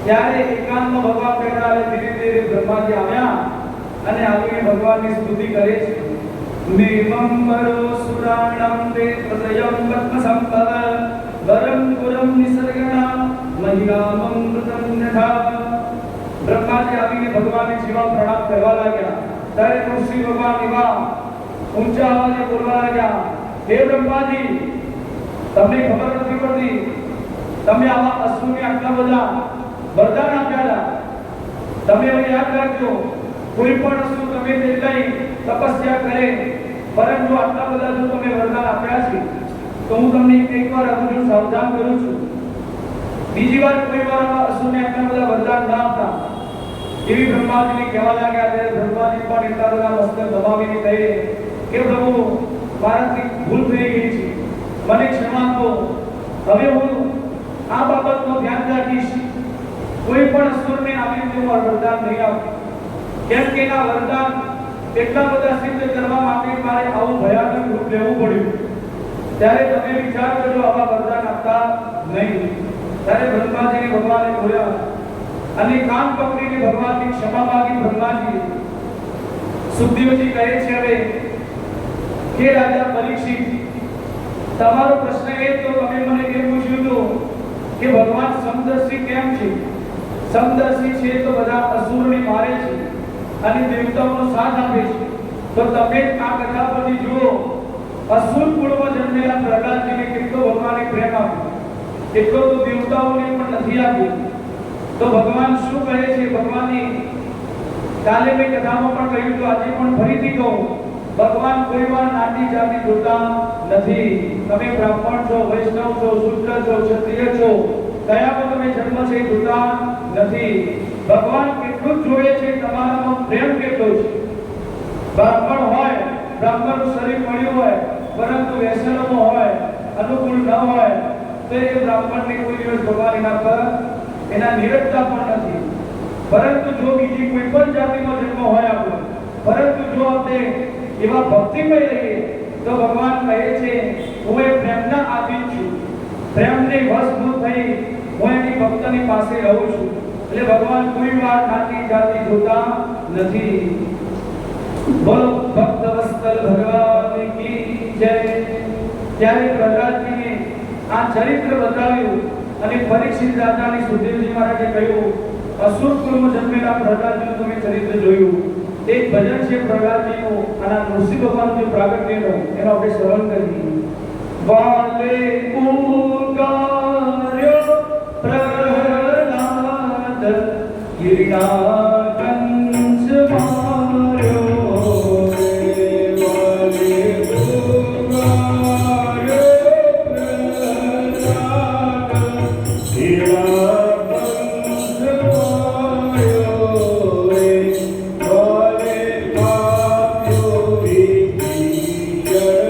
Speaker 1: ત્યારે એકાંતમાં ભગવાન બેઠા, ધીરે ધીરે બ્રહ્માજી આવ્યા અને આવીને ભગવાનની સ્તુતિ કરે છે. મેમંબરો સુરાણમ તે પ્રદયમ પદ્મ સંપદ વરમ પુરમ નિસર્ગણા મહિયામૃતમ યથા. બ્રહ્માજી આવીને ભગવાનને જીવા પ્રણામ કરવા લાગ્યા. ત્યારે ઋષિ ભગવાન એવા ઊંચા અવાજે બોલવા લાગ્યા, હે બ્રહ્માજી, તમને ખબર નથી પડતી, તમે આવા અસુરને આટલા બધા વરદાન આપ્યા હતા. તમે હવે યાદ રાખજો, કોઈ પણ અસુર તમે તેટલી તપસ્યા કરે, પરંતુ આટલા બધા જો તમે વરદાન આપ્યા છે તો હું તમને એકવાર હજુ સાવધાન કરું છું. બીજી વાર કોઈ વાર આવા અસુરને આટલા બધા વરદાન ના આપતા. એવી બ્રહ્માજીને કહેવા લાગ્યા. ત્યારે બ્રહ્માજી પણ એટલા બધા મસ્તક દબાવીને કહે કે પ્રભુ, મારાથી ભૂલ થઈ ગઈ છે, મને ક્ષમા આપો. હવે હું આ બાબતનું ધ્યાન રાખીશ, કોઈ પણ અસુરને આવી રીતે હું વરદાન નહીં આપું. કેમ કે આ વરદાન એટલા બધા સિદ્ધ કરવા માટે મારે આવું ભયાનક રૂપ લેવું પડ્યું. ત્યારે તમે વિચાર કરજો, આવા વરદાન આપતા નહીં. ત્યારે બ્રહ્માજીને ભગવાને બોલ્યા અને કાન પકડીને ભગવાનની ક્ષમા માંગી. બ્રહ્માજી સુખદેવજી કહે છે, હવે કે રાજા પરીક્ષિત, તમારો પ્રશ્ન એ તો તમે મને એ પૂછ્યું હતું કે ભગવાન સમદર્શી કેમ છે. સમદર્શી છે તો બધા અસુરને મારે છે અને દેવતાઓનો સાથ આપે છે. તો તમે આ કથા પરથી જુઓ, અસુર કુળમાં જન્મેલા પ્રહલાદજીને કેટલો ભગવાને પ્રેમ આપ્યો, એટલો તો દેવતાઓને પણ નથી આપ્યો. તો ભગવાન શું કહે છે, ભગવાનની કાલે મેં કથામાં પણ કહ્યું તો આજે પણ ફરીથી કહું, ભગવાન કોઈ વાર નાની જાતિ જોતા નથી. તમે બ્રાહ્મણ છો, વૈષ્ણવ છો, શુદ્ર છો, ક્ષત્રિય છો, કયામાં તમે જન્મ છે જોતા નથી. ભગવાન કેટલું જોડે છે, તમારામાં પ્રેમ કેટલો છે. બ્રાહ્મણ હોય, બ્રાહ્મણનું શરીર મળ્યું હોય, પરંતુ વ્યસનોમાં હોય, અનુકૂળ ન હોય, તો એ બ્રાહ્મણને કોઈ દિવસ ભગવાન એના પર એના નિરતતા પણ નથી. પરંતુ જો બીજી કોઈ પણ જાતિનો જન્મ હોય આપણો, પરંતુ જો આપણે એવા ભક્તિમય રહીએ તો ભગવાન કહે છે, હું એ પ્રેમના આધીન છું, પ્રેમને વશભૂત થઈ હું એની ભક્તની પાસે રહું છું. એટલે ભગવાન કોઈ વાર નાની જાતિ જોતા નથી. બોલો ભક્ત વત્સલ ભગવાન કી જય. ત્યારે પ્રહલાદજીને આ ચરિત્ર બતાવ્યું અને પરીક્ષિત રાજાને સુખદેવજી મહારાજે કહ્યું, અસુર કુળમાં જન્મેલા પ્રહલાદજીનું તમે ચરિત્ર જોયું. એક ભજન છે પ્રહલાદજીનું અને નૃસિંહ ભગવાનનું જે પ્રાગટ્યનું એનો આપણે શ્રવણ કરીએ. વાલે ઉગાર્યો પ્રહલાદ ગિરિનાકંસ માર્યો રે. વાલે ઉગાર્યો પ્રહલાદ ગિરિનાકંસ માર્યો રે. વાલે પાપ્યો વિધિયર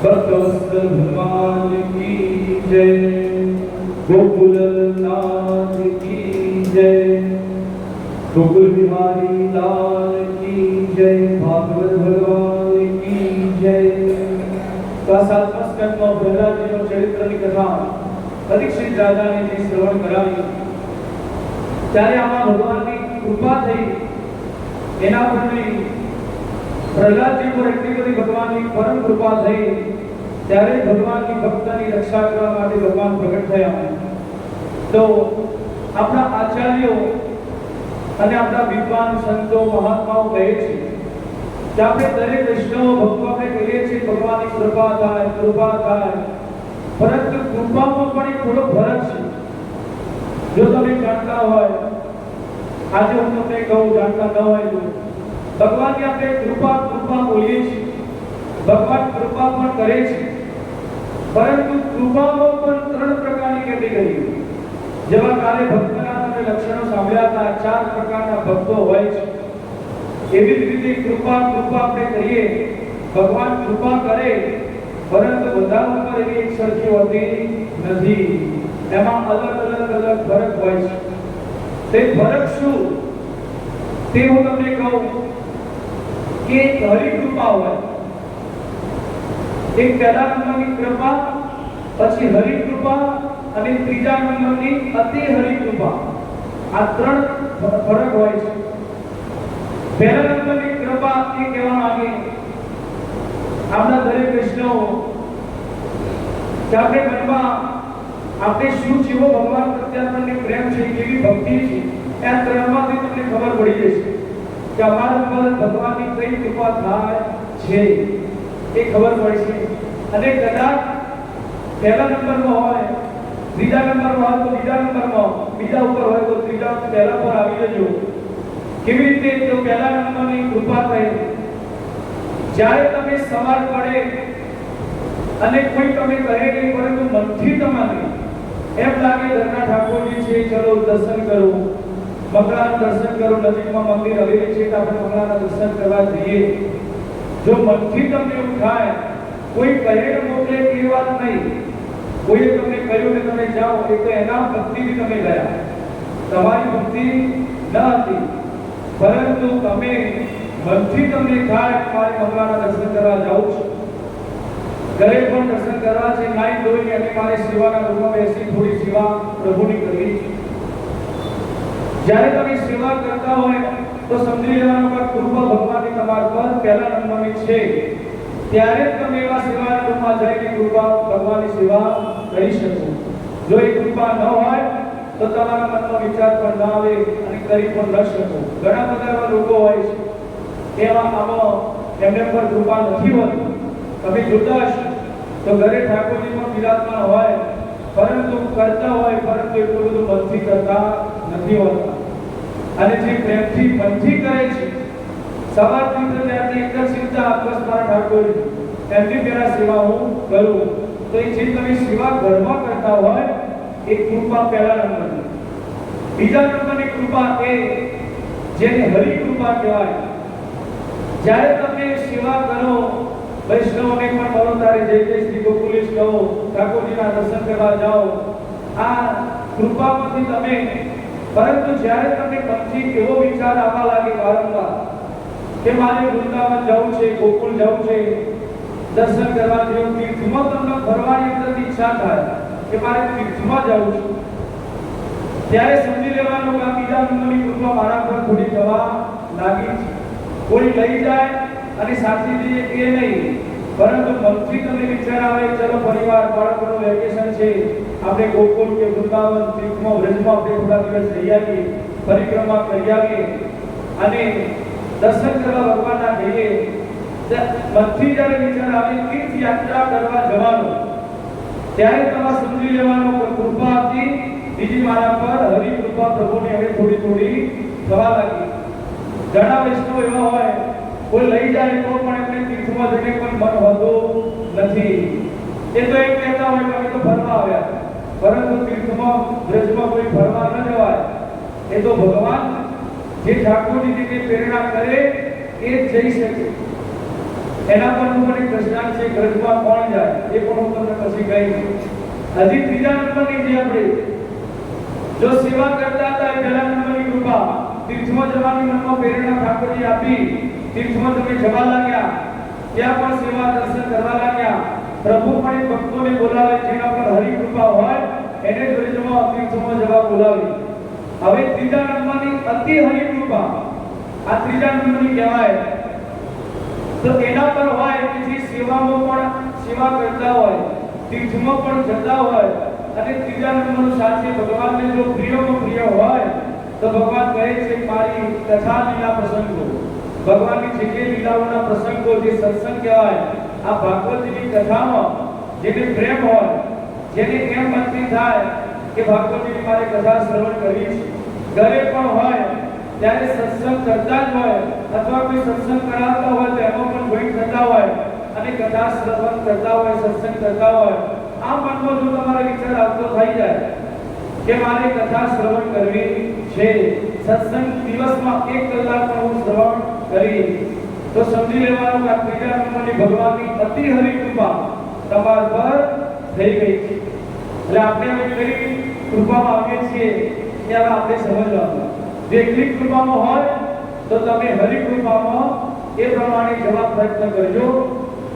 Speaker 1: भक्तवत्सल हनुमान की जय, गोकुलनाथ की जय, गोकुल बिहारी लाल की जय, भागवत भगवान की जय। तो आ सातमा स्कंदમાં પ્રહલાદજીનો ચરિત્રની કથા પરીક્ષિત રાજાને જે શ્રવણ કરાવી ત્યારે આમાં ભગવાનની કૃપા થઈ, એના પરથી પ્રહલાદજી પર એટલી બધી ભગવાનની પરમ કૃપા થઈ ત્યારે ભગવાનની ભક્તની રક્ષા કરવા માટે ભગવાન પ્રગટ થયા। તો આપણા આચાર્યો અને આપણા વિદ્વાન સંતો મહાત્માઓ કહે છે કે આપણે દરેક વૈષ્ણવ ભક્તો આપણે કહીએ છીએ ભગવાનની કૃપા થાય, પરંતુ કૃપામાં પણ એક થોડો ફરક છે। જો તમે જાણતા હોય, આજે હું તમને કહું, જાણતા ન હોય તો ભગવાનની આપણે કૃપા બોલીએ છીએ, ભગવાન કૃપા પણ કરે છે, પરંતુ કૃપામાં પણ ત્રણ પ્રકારની કેટેગરી, જેવા કાલે ભક્તના તમે લક્ષણો સાંભળ્યા હતા, 4 પ્રકારના ભક્તો હોય છે। એવી જ રીતે કૃપા આપણે કહીએ, ભગવાન કૃપા કરે, પરંતુ બધા ઉપર એવી એક સરખી હોતી નથી, એમાં અલગ ફરક હોય છે। તે ફરક શું તે હું તમને કહું કે હરિ કૃપા હોય, એક પહેલા નંબરની કૃપા, પછી હરિ કૃપા અને ત્રીજા નંબરની અતિ હરિ કૃપા, આ ત્રણ ફરક હોય છે। પહેલા નંબરની કૃપા એ કહેવા માંગે આપણા દરેક વૈષ્ણવ કે આપણે મનમાં આપણે શું જીવો ભગવાન પ્રત્યે આપણને પ્રેમ છે, કેવી ભક્તિ છે, આ ત્રણમાંથી તમને ખબર પડી જશે કે અમારા પર ભગવાનની કઈ કૃપા થાય છે, એ ખબર પડશે। અને કદાચ પહેલા નંબરમાં હોય, બીજા નંબરમાં હોય તો બીજા નંબરમાં, બીજા ઉપર હોય તો ત્રીજા પહેલા પર આવી જજો। કેવી રીતે? તો પહેલા નંબરની કૃપા કહે, જ્યારે તમે સવાર પડે અને કોઈ તમે કહે નહીં, પરંતુ મનથી તમારે એમ લાગે ઘરના ઠાકોરજી છે, ચલો દર્શન કરો, મંગળાના દર્શન કરો, નજીકમાં મંદિર હવેલી છે તો આપણે મંગળાના દર્શન કરવા જઈએ। જો મનથી તમને એવું થાય, કોઈ કહે મોકલે એ વાત નહીં, કોઈએ તમને કહ્યું કે તમે જાઓ, એ તો એના ભક્તિથી તમે ગયા, તમારી ભક્તિ ન હતી, પરંતુ તમે મનથી તમને થાય મારે મંગળાના દર્શન કરવા જાઉં છું, ઘરે પણ દર્શન કરવા છે, નાઈ ધોઈને અને મારે સેવાના રૂમમાં બેસી થોડી સેવા પ્રભુની કરવી છે। જ્યારે તમે સેવા કરતા હોય તો સમજી લેવાનું કે કૃપા ભગવાનની તમારા પર પહેલા નંબરની છે, ત્યારે તમે એવા સેવાના રૂમમાં જઈને કૃપા ભગવાનની સેવા કરી શકો। જો એ કૃપા ન હોય તો તમારા મનમાં વિચાર પણ ના આવે અને કરી પણ ન શકો। ઘણા બધા એવા લોકો હોય છે એવા આમાં એમને પર કૃપા નથી હોતી, તમે જોતા હશો તો ઘરે ઠાકોરજી પણ વિરાજમાન હોય, પરંતુ કરતા હોય, પરંતુ એટલું બધું મનથી કરતા નથી હોતા। અને જે પ્રેમથી મનથી કરે છે, સવારથી તો ત્યાંથી એક જ ચિંતા, બસ મારા ઠાકોરજી એમની પહેલા સેવા હું કરું, તો એ જે તમે સેવા ઘરમાં કરતા હોય એ કૃપા પહેલા નંબરની। બીજા નંબરની કૃપા એ જેને હરિ કૃપા કહેવાય, જ્યારે તમે સેવા કરો, વૈષ્ણવને પણ બોલો તારે જય જય શ્રી ગોકુલેશ કહો, ઠાકોરજીના દર્શન કરવા જાઓ, આ કૃપામાંથી તમે, પરંતુ જ્યારે તમને મનથી એવો વિચાર આવવા લાગે વારંવાર કે મારે વૃંદાવન જવું છે, ગોકુળ જવું છે, દર્શન કરવા જેવું, તીર્થમાં તમને ફરવાની અંદરથી ઈચ્છા થાય કે મારે તીર્થમાં જવું છે, ત્યારે સમજી લેવાનું કે આ બીજા નંબરની કૃપા મારા પર થોડી થવા લાગી છે। કોઈ લઈ જાય અને સાચી જઈએ એ નહીં, પરંતુ મનથી તમને વિચાર આવે ચલો પરિવાર બાળકોનું વેકેશન છે, આપણે ગોકુળ કે વૃંદાવન તીર્થમાં વ્રજમાં આપણે થોડા દિવસ જઈ આવીએ, પરિક્રમા કરી આવીએ અને દર્શન કરવા ભગવાનના જઈએ। મનથી જ્યારે વિચાર આવે તીર્થ યાત્રા કરવા જવાનો, ત્યારે તમારે સમજી લેવાનું કે કૃપા હતી બીજી મારા પર હરિ કૃપા પ્રભુની હવે થોડી થોડી થવા લાગી। ઘણા વૈષ્ણવ એવા હોય, કોઈ લઈ જાય તો પણ એમને તીર્થમાં જઈને પણ મન હોતું નથી, એ તો એમ કહેતા હોય કે અમે તો ફરવા આવ્યા, પરંતુ તીર્થમાં વ્રજમાં કોઈ ફરવા ન જવાય। એ તો ભગવાન જે ઠાકોરજીની પ્રેરણા કરે એ જ જઈ શકે। એના પરનું પણ એક દ્રષ્ટાંત છે, ગરજમાં કોણ જાય એ પણ હું તમને પછી કહીશ. હજી ત્રીજા નંબરની જે આપણે જો સેવા કરતા હતા એ પહેલા નંબરની કૃપા, તીર્થમાં જવાની મનમાં પ્રેરણા ઠાકોરજી આપી, તીર્થમાં તમે જવા લાગ્યા, ત્યાં પણ સેવા દર્શન કરવા લાગ્યા. પ્રભુ પણ એ ભક્તોને બોલાવે, જેના પર હરિ કૃપા હોય એને જોડેમાં તીર્થમાં જવા બોલાવે. હવે ત્રીજા નંબરની અતિ હરિ કૃપા, આ ત્રીજા નંબરની કહેવાય. તો એના પર હોય કે જે સેવામાં પણ સેવા કરતા હોય, તીર્થમાં પણ જતા હોય અને ત્રીજા નંબરનું સાથે ભગવાનને જો પ્રિયમાં પ્રિય હોય તો ભગવાન કહે છે મારી કથા લીલા પ્રસંગો, ભગવાનની જે જે લીલાઓના પ્રસંગો જે સત્સંગ કહેવાય, આ ભાગવતજીની કથામાં જેને પ્રેમ હોય, જેને એમ મનથી થાય કે ભાગવતજીની મારે કથા શ્રવણ કરવી છે, ઘરે પણ હોય ત્યારે સત્સંગ કરતા જ હોય અથવા કોઈ સત્સંગ કરાવતા હોય તો એમાં પણ જોઈન થતા હોય અને કથા શ્રવણ કરતા હોય, સત્સંગ કરતા હોય, આ મનમાં જો તમારો વિચાર આવતો થઈ જાય કે મારે કથા શ્રવણ કરવી છે, સત્સંગ દિવસમાં 1 કલાક પણ હું શ્રવણ કરી, તો સમજી લેવાનું કે ત્રીજા નંબરની ભગવાનની અતિ હરિ કૃપા તમારા પર થઈ ગઈ છે. એટલે આપણે હવે કઈ કૃપામાં આવીએ છીએ કે હવે આપણે સમજવાનું. જો એકલી કૃપામાં હોય તો તમે હરિ કૃપામાં એ પ્રમાણે જવા પ્રયત્ન કરજો.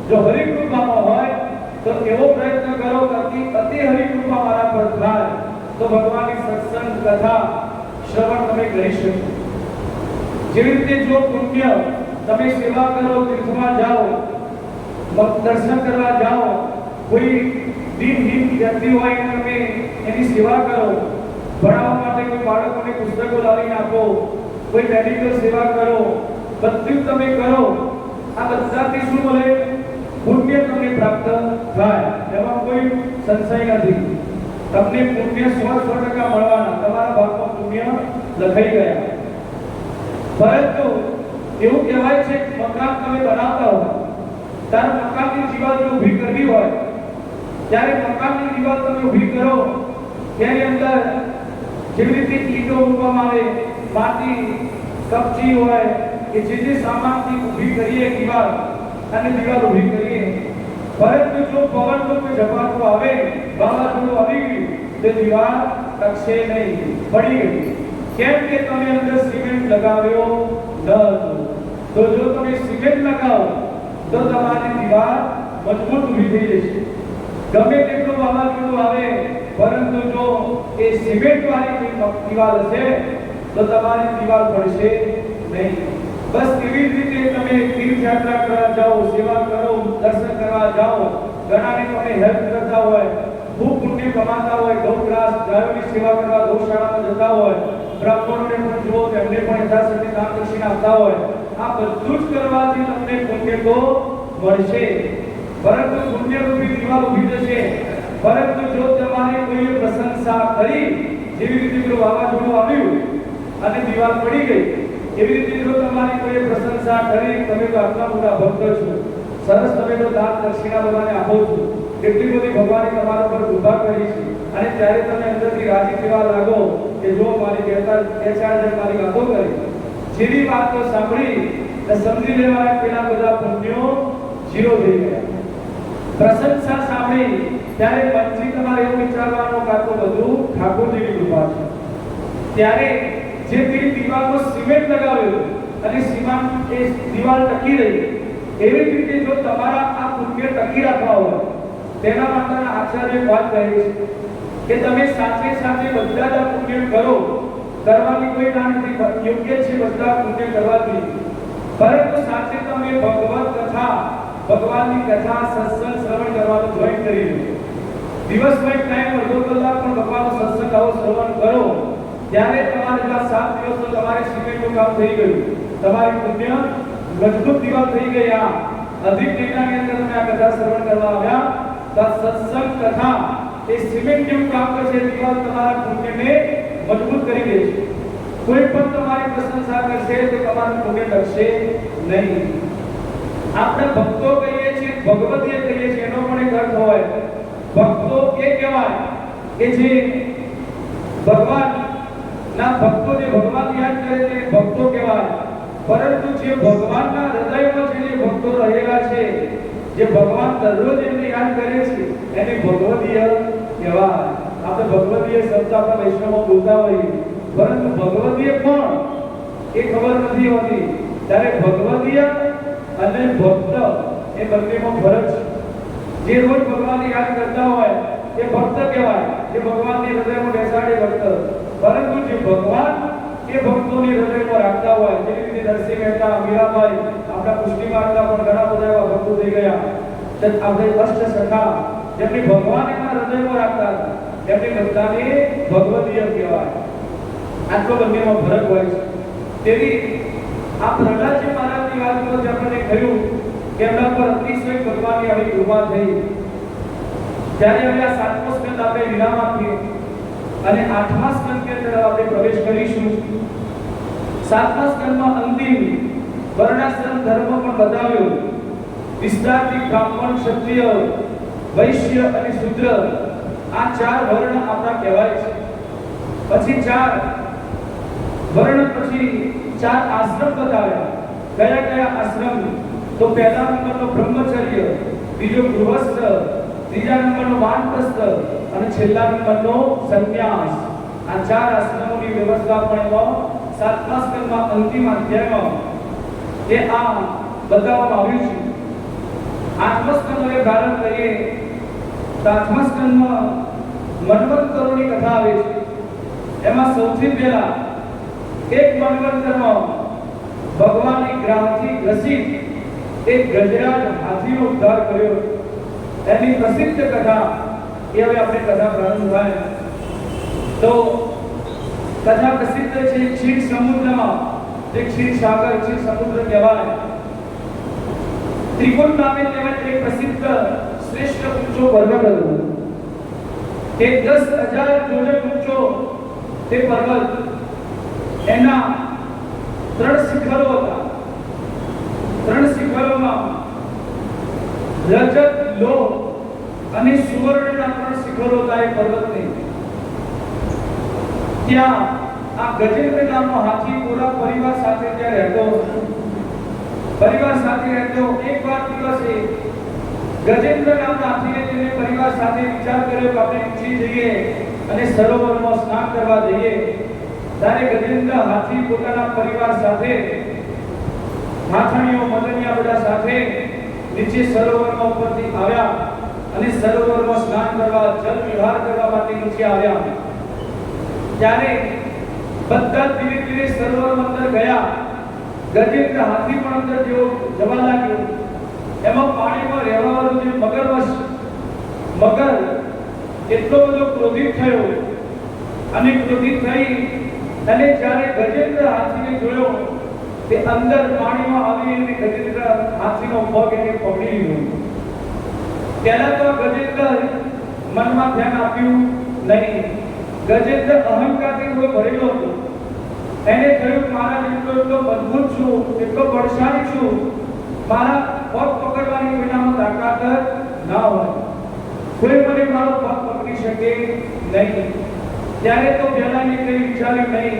Speaker 1: જો હરિ કૃપામાં હોય તો એવો પ્રયત્ન કરો કે અતિ હરિ કૃપા મારા પર થાય તો ભગવાનની સત્સંગ કથા શ્રવણ તમે કરી શકો. જેવી રીતે જો પુણ્ય તમે સેવા કરો, તીર્થમાં જાઓ, દર્શન કરવા જાઓ, કોઈ દિનહીન વ્યક્તિ હોય તમે એની સેવા કરો, ભણાવવા માટે કોઈ બાળકોને પુસ્તકો લાવીને આપો, કોઈ મેડિકલ સેવા કરો, બધું તમે કરો, આ બધાથી શું મળે? પુણ્ય તમને પ્રાપ્ત થાય, એમાં કોઈ સંશય નથી. તમને પુણ્ય 100% મળવાના, તમારા ભાગમાં પુણ્ય લખાઈ ગયા. પરંતુ એવું કહેવાય છે કે મકાન તમે બનાવતા હો ત્યારે મકાનની દિવાલ જો ઊભી કરવી હોય ત્યારે મકાનની દિવાલ તમે ઊભી કરો તેની અંદર જેવી રીતે ઈંટો મૂકવામાં આવે, માટી, કપચી હોય કે જે સામાનથી ઊભી કરીએ દિવાલ અને દિવાલ ઊભી કરીએ, પરંતુ જો પવનનો કોઈ ઝપાટો આવે, વાવાઝોડું આવી ગયું તો દિવાલ ટકશે નહીં, પડી ગઈ. કેમ કે તમે અંદર સિમેન્ટ લગાવ્યો ન. તો જો તમે સિમેન્ટ લગાવો તો તમારી દિવાલ મજબૂત ઊભી થઈ જશે. ગમે તેટલું વાવાઝોડું આવે, પરંતુ જો એ સિમેન્ટ વાળી દિવાલ હશે તો તમારી દિવાલ પડશે નહીં. બસ એવી રીતે તમે તીર્થયાત્રા કરવા જાઓ, સેવા કરો, દર્શન કરવા જાઓ, ઘણાને તમે હેલ્પ કરતા હોય, ખૂબ પુણ્ય કમાતા હોય, ગૌગ્રાસ ગાયોની સેવા કરવા ગૌશાળામાં જતા હોય, બ્રાહ્મણોને પણ જુઓ તેમને પણ યથાશક્તિ દાન દક્ષિણા આપતા હોય, આ બધું જ કરવાથી તમને પુણ્ય તો મળશે. પરંતુ પુણ્યરૂપી દિવાલ ઊભી જશે. પરંતુ જો તમારે કોઈ પ્રશંસા કરી, જેવી રીતે પેલું વાવાઝોડું આવ્યું અને દિવાલ પડી ગઈ, એવી રીતે જો તમારી કોઈ પ્રશંસા કરી, તમે તો આટલા મોટા ભક્ત છો, સરસ તમે તો દાન દક્ષિણા બધાને આપો છો, કેટલી બધી ભગવાને તમારા પર કૃપા કરી છે, અને ત્યારે તમે અંદરથી રાજી થવા લાગો કે જો મારી કહેતા 4 મારી વાતો કરી, જેવી વાતો સાંભળી તો સમજી લેવાના પેલા બધા પુણ્યો 0 થઈ ગયા. પ્રશંસા સાંભળી ત્યારે મનથી તમારે એવું વિચારવાનું કે આ તો બધું ઠાકોરજીની કૃપા છે. ત્યારે જે દિવાલમાં સિમેન્ટ લગાવ્યું અને સિમેન્ટ એ દિવાલ ટકી રહી, એવી રીતે જો તમારા આ પુણ્ય ટકી રાખવા હોય, તેના માટેના આચાર્ય વાત કહે છે કે તમે સાથે સાથે બધા જ પુણ્ય કરો. કરવાની કોઈ ના નથી, યોગ્ય છે બધા પુણ્ય કરવાથી, પરંતુ સાથે તમે ભગવત કથા, ભગવાનની કથા, સત્સંગ શ્રવણ કરવાનું જોઈન કરી લો. દિવસમાં ટાઈમ અડધો કલાક પણ ભગવાનનો સત્સંગ આવો શ્રવણ કરો, ત્યારે તમારે 7 દિવસ તો તમારે સિમેન્ટનું કામ થઈ ગયું, તમારી પુણ્ય મજબૂત દિવાલ થઈ ગઈ. આ અધિક મહિનાની અંદર તમે આ કથા શ્રવણ કરવા આવ્યા તો સત્સંગ કથા એ સિમેન્ટ જેવું કામ કરશે, દિવાલ તમારા પુણ્યને મજબૂત કરી દે છે. કોઈ પણ તમારી પ્રશંસા કરશે તો તમારું પુણ્ય ટકશે નહીં. આપણે ભક્તો કહીએ છીએ, ભગવતીય કહીએ છીએ, એનો પણ એક અર્થ હોય. ભક્તો એ કહેવાય કે જે ભગવાન ના ભક્તો જે ભગવાન યાદ કરે છે ભક્તો કહેવાય. પરંતુ જે ભગવાનના હૃદયમાં જે ભક્તો રહેલા છે, જે ભગવાન દરરોજ એમને યાદ કરે છે, એને ભગવદીય કહેવાય. આપણે ભગવદીય શબ્દ આપણા વૈષ્ણવમાં બોલતા હોઈએ, પરંતુ ભગવદીય કોણ એ ખબર નથી હોતી. ત્યારે ભગવદીય અને ભક્ત એ બંનેમાં ફરક છે. જે રોજ ભગવાનને યાદ કરતા હોય એ ભક્ત કહેવાય, જે ભગવાનની હૃદયમાં બેસાડે ભક્ત. પરંતુ જે ભગવાન એ ભક્તોની હૃદયમાં રાખતા હોય, જેવી રીતે નરસિંહ મહેતા, મીરાબાઈ, આપણા પુષ્ટિ માર્ગના પણ ઘણા બધા એવા ભક્તો થઈ ગયા. આપણે અષ્ટ સખા જેમની ભગવાન એમના હૃદયમાં રાખતા હતા, એમની બધાને ભગવદીય કહેવાય. આટલો બંનેમાં ફરક હોય છે. તેવી આ પ્રહલાદજી મહારાજની વાત કરો, આપણને કહ્યું કે એમના પર અતિશય ભગવાનની આવી કૃપા થઈ. ત્યારે હવે આ 7મો સ્કંદ આપણે વિરામ આપીએ અને 8મા સ્કંદ કે અંદર આપણે પ્રવેશ કરીશું. 7મા સ્કંદમાં અંતિમ વર્ણાશ્રમ ધર્મ પણ બતાવ્યો. વિસ્તારથી બ્રાહ્મણ, ક્ષત્રિય, વૈશ્ય અને શૂદ્ર આ 4 વર્ણ આપણા કહેવાય છે. પછી 4 વર્ણ પછી 4 આશ્રમ બતાવ્યા. કયા કયા આશ્રમ? તો પહેલા નંબરનો બ્રહ્મચર્ય, બીજો ગૃહસ્થ, ત્રીજા નંબરનો વાનપ્રસ્થ અને છેલ્લા નંબરનો સંન્યાસ. આ 4 આશ્રમોની વ્યવસ્થા પણ 7મા સ્કંદમાં અંતિમ અધ્યાયમાં એ આ બતાવવામાં આવ્યું છે. 8મા સ્કંદ હવે પ્રારંભ કરીએ. 7મા સ્કંદમાં મન્વંતરોની કથા આવે છે. એમાં સૌથી પહેલા એક મન્વંતરમાં ભગવાનની ગ્રાહથી ગ્રસિત એક ગજરાજ હાથીનો ઉદ્ધાર કર્યો. એની પ્રસિદ્ધ કથા એ હવે આપણે કથા પ્રારંભ થાય તો કથા પ્રસિદ્ધ છે. ક્ષીર સમુદ્રમાં જે ક્ષીર સાગર, ક્ષીર સમુદ્ર કહેવાય, ત્રિકોણ નામે તેમજ એક પ્રસિદ્ધ શ્રેષ્ઠ ઊંચો પર્વત હતો. તે 10,000 જોજન ઊંચો તે પર્વત. એના 3 શિખરો હતા. 3 શિખરોમાં રજત, લોહ અને સુવર્ણના 3 શિખરો હતા એ પર્વતની. ત્યાં આ ગજેન્દ્ર નામનો હાથી પૂરા પરિવાર સાથે ત્યાં રહેતો. પરિવાર સાથે રહેતો. એક વાર દિવસે ગજેન્દ્ર નામના હાથીને તેને પરિવાર સાથે વિચાર કર્યો કે આપણે ઉઠી જઈએ અને સરોવરમાં સ્નાન કરવા જઈએ. ત્યારે ગજેન્દ્ર હાથી પોતાના પરિવાર સાથે, હાથણીઓ, મદનિયા બધા સાથે નીચે સરોવરમાં ઉપરથી આવ્યા અને સરોવરમાં સ્નાન કરવા, જલ વિહાર કરવા માટે નીચે આવ્યા. ત્યારે બધા ધીરે ધીરે સરોવર અંદર ગયા. ગજેન્દ્ર હાથી પણ અંદર જેવો જવા લાગ્યો. એમાં પાણીમાં રહેવાવાળો જે મગર એટલો બધો ક્રોધિત થયો અને ક્રોધિત થઈ અને જ્યારે ગજેન્દ્ર હાથીને જોયો તે અંદર પાણીમાં આવી અને ગજેન્દ્ર હાથીનો પગ એને પકડી લીધો. પહેલા તો ગજેન્દ્ર મનમાં ધ્યાન આપ્યું નહીં. ગજેન્દ્ર અહંકારથી ભરેલો હતો. એને કહ્યું મારા એટલો મજબૂત છું, એટલો બળશાળી છું, મારા પગ પકડવાની કોઈનામાં તાકાત ના હોય, કોઈ મને મારો પગ પકડી શકે નહીં. ત્યારે તો પહેલા એને કંઈ વિચાર્યું નહીં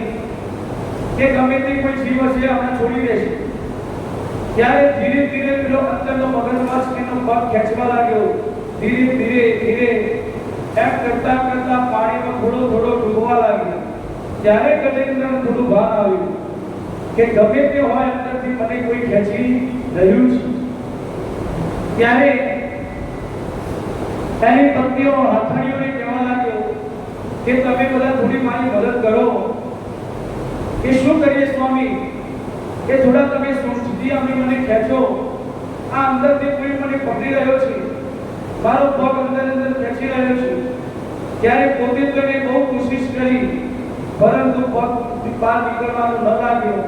Speaker 1: કે ગમે તે કોઈ જીવ હશે આપણે છોડી દેશે. ત્યારે ધીરે ધીરે પેલો અંદરનો મગજમાર્ગ એનો પગ ખેંચવા લાગ્યો. ધીરે ધીરે ધીરે એમ કરતા કરતા પાણીમાં થોડો થોડો ડૂબવા લાગ્યો. ત્યારે ગજેન્દ્રને થોડું ભાન આવ્યું કે ગમે તે હોય અંદરથી મને કોઈ ખેંચી રહ્યું છે. ત્યારે એની પત્નીઓ હાથણીઓને કહેવા લાગ્યો કે તમે બધા થોડી મારી મદદ કરો. કે શું કરીએ સ્વામી? કે થોડા તમે સુધી અમે મને ખેંચો. આ અંદરથી કોઈ મને પકડી રહ્યો છે, મારો પગ અંદર ખેંચી રહ્યો છે. ત્યારે પોતે તો એને બહુ કોશિશ કરી પરંતુ પગ બહાર નીકળવાનો ન લાગ્યો.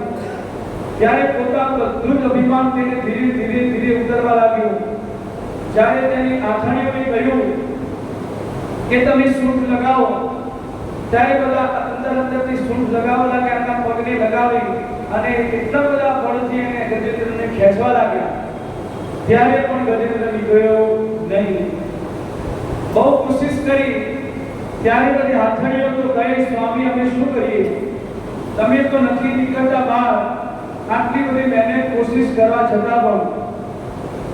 Speaker 1: ત્યારે પોતાનું બધું જ અભિમાન તેને ધીરે ધીરે ધીરે ઉતરવા લાગ્યું. જ્યારે તેની આંખણીઓને કહ્યું કે તમે સૂંઠ લગાવો, ત્યારે બધા અંદરથી સૂંઠ લગાવવા લાગ્યા. એના પગને લગાવી અને એટલા બધા બળથી એને ગજેન્દ્રને ખેંચવા લાગ્યા. ત્યારે પણ ગજેન્દ્ર નીકળ્યો નહીં. બહુ કોશિશ કરી ત્યારે બધી હાથણીઓ તો કહે સ્વામી અમે શું કરીએ, તમે તો નથી નીકળતા બહાર, આટલી બધી મહેનત કોશિશ કરવા છતાં પણ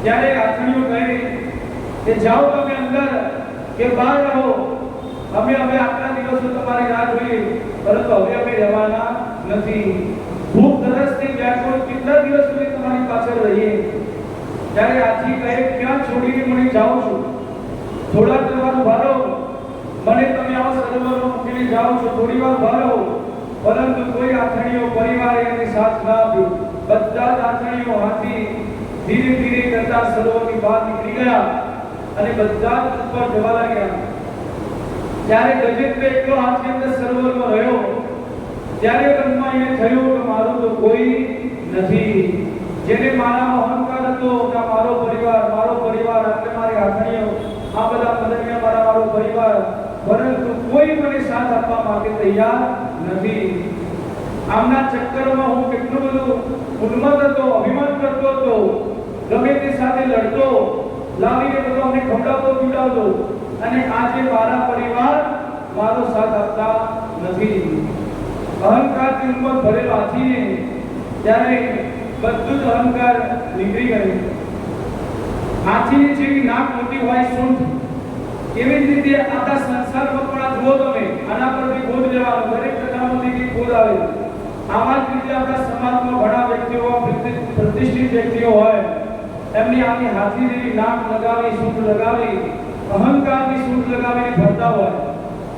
Speaker 1: ત્યારે આથણીઓ કહે કે જાઓ તમે અંદર કે બહાર રહો, અમે આટલા દિવસો તમારી રાહ જોઈ, પરંતુ હવે અમે રહેવાના નથી. ભૂખ તરસથી વ્યાકુળ કેટલા દિવસ સુધી તમારી પાછળ રહીએ? ત્યારે હાથી કહે ક્યાં છોડીને મને જાઉં છું, થોડા તમારું ભારો, મને તમે આવા સરોવરમાં મૂકીને જાઓ છો, થોડી વાર ભારો. પરંતુ કોઈ આથણીઓ પરિવારે એની સાથ ના આપ્યો. બધા જ આથણીઓ હાથી ધીરે ધીરે કરતા સરોવરની બહાર નીકળી ગયા અને બધા જ ઉપર જવા લાગ્યા. ત્યારે ગજેન્દ્ર એકલો હાથી અંદર સરોવરમાં રહ્યો. ત્યારે મનમાં એને થયું કે મારું તો કોઈ નથી. જેને મારામાં અહંકાર હતો કે મારો પરિવાર એટલે મારી આથણીઓ, આ બધા પદવીયા મારો પરિવાર, પરંતુ કોઈ મને સાથ આપવા માટે તૈયાર નથી. આમના ચક્કરમાં હું કેટલું બધું ઉન્મત્ત હતો, અભિમાન કરતો હતો, ગમે તે સાથે લડતો, લાવીને બધો અમને ખવડાવતો પીવડાવતો, અને આજે મારા પરિવાર મારો સાથ આપતા નથી. અહંકારથી ઉન્મત્ત ભરેલો હાથીને ત્યારે બધું જ અહંકાર નીકળી ગયું. હાથીની જેવી નાક મોટી હોય સૂંઢ, એવી જ રીતે આખા સંસારમાં પણ આ જુઓ તમે, આના પરથી બોધ લેવાનો, દરેક કથામાંથી બોધ આવે. આવા જ રીતે આપણા સમાજમાં ઘણા વ્યક્તિઓ, પ્રતિષ્ઠિત વ્યક્તિઓ હોય, એમની આની હાથી જેવી નાક લગાવી, સૂંઢ લગાવી, અહંકારની સૂંઢ લગાવીને ફરતા હોય.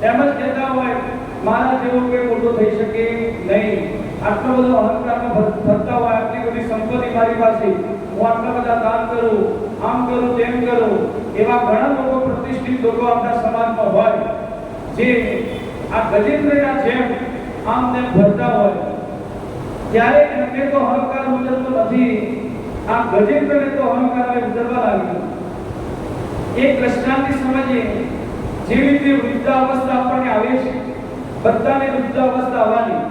Speaker 1: એમ જ કહેતા હોય મારા જેવો કોઈ મોટો થઈ શકે નહીં. આટલો બધો અહંકારમાં ફરતા હોય, આટલી બધી સંપત્તિ મારી પાસે, હું આટલા બધા દાન કરું, આમ કરું, તેમ કરું. એવા ઘણા લોકો, પ્રતિષ્ઠિત લોકો આપણા સમાજમાં હોય, જે આ ગજેન્દ્રના જેમ આમ તેમ ફરતા હોય. ત્યારે એમને તો અહંકાર ઉતરતો નથી, આ ગજેન્દ્રને તો અહંકાર ઉતરવા લાગ્યો. એક દ્રષ્ટાંત સમજીએ. જેવી રીતે વૃદ્ધાવસ્થા આપણને આવે છે, બધાને વૃદ્ધાવસ્થા આવવાની,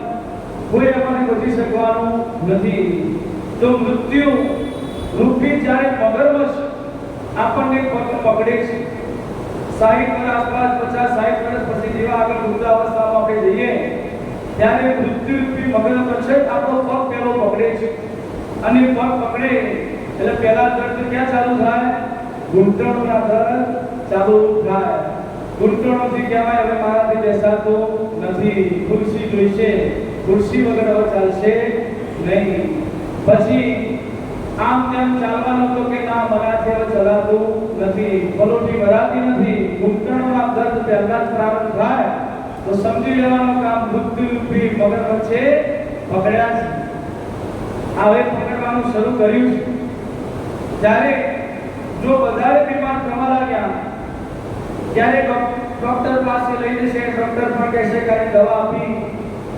Speaker 1: કોઈ આપણને બચી શકવાનું નથી. તો મૃત્યુ રૂપી જ્યારે મગરમચ્છ આપણને પકડે છે, 60 વર્ષ આસપાસ, 50-60 વર્ષ પછી જેવા આગળ વૃદ્ધાવસ્થામાં આપણે જઈએ, ત્યારે મૃત્યુ રૂપી મગરમચ્છ આપણો પગ પેલો પકડે છે. અને પગ પકડે એટલે પહેલા દર્દ ક્યાં ચાલુ થાય? ઘૂંટણોના દર્દ ચાલુ થાય. ઘૂંટણોથી કહેવાય હવે મારાથી બેસાતો નથી, ખુરશી જોઈશે, ખુરશી વગર હવે ચાલશે નહીં. પછી આમ તેમ ચાલવાનું તો કે ના, મનાથી હવે ચલાતું નથી, પલોઠી ભરાતી નથી. ઘૂંટણોના દર્દ પહેલા જ પ્રારંભ થાય તો સમજી લેવાનું કામ મૃત્યુરૂપી મગરમચ્છે પકડ્યા છે. હવે પકડવાનું શરૂ કર્યું છે. જ્યારે જો વધારે બીમાર થવા લાગ્યા ત્યારે ડોક્ટર પાસે લઈ જશે. ડોક્ટર પણ કહેશે કે દવા આપી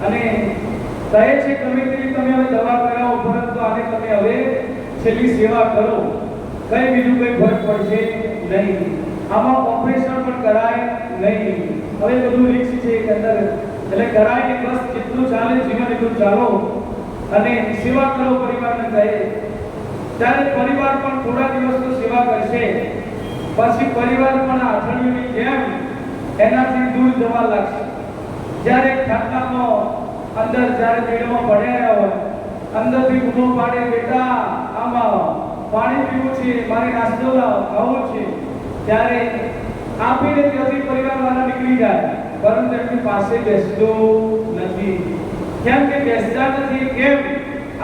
Speaker 1: અને કહે છે ગમે તેવી તમે હવે દવા કરાવો, પરંતુ આને તમે હવે છેલ્લી સેવા કરો, કઈ બીજું કઈ ફરક પડશે નહીં. આમાં ઓપરેશન પણ કરાય નહીં. હવે બધું રિસ્ક છે અંદર, એટલે કરાય બસ જેટલું ચાલે જીવન એટલું ચાલો અને સેવા કરો પરિવારને કહે. ત્યારે પરિવાર પણ થોડા દિવસ તો સેવા કરશે, પછી પરિવાર પણ આથણીઓની જેમ એનાથી દૂર જવા લાગશે. જ્યારે ખાતામાં અંદર જ્યારે પેડમાં પડ્યા હોય, અંદરથી બૂમો પાડે, બેટા આમાં પાણી પીવું છે, મારે નાસ્તો ખાવો છે, ત્યારે આપીને ત્યાંથી પરિવારવાળા નીકળી જાય, પરંતુ એમની પાસે બેસતો નથી. કેમ કે બેસતા નથી? કેમ?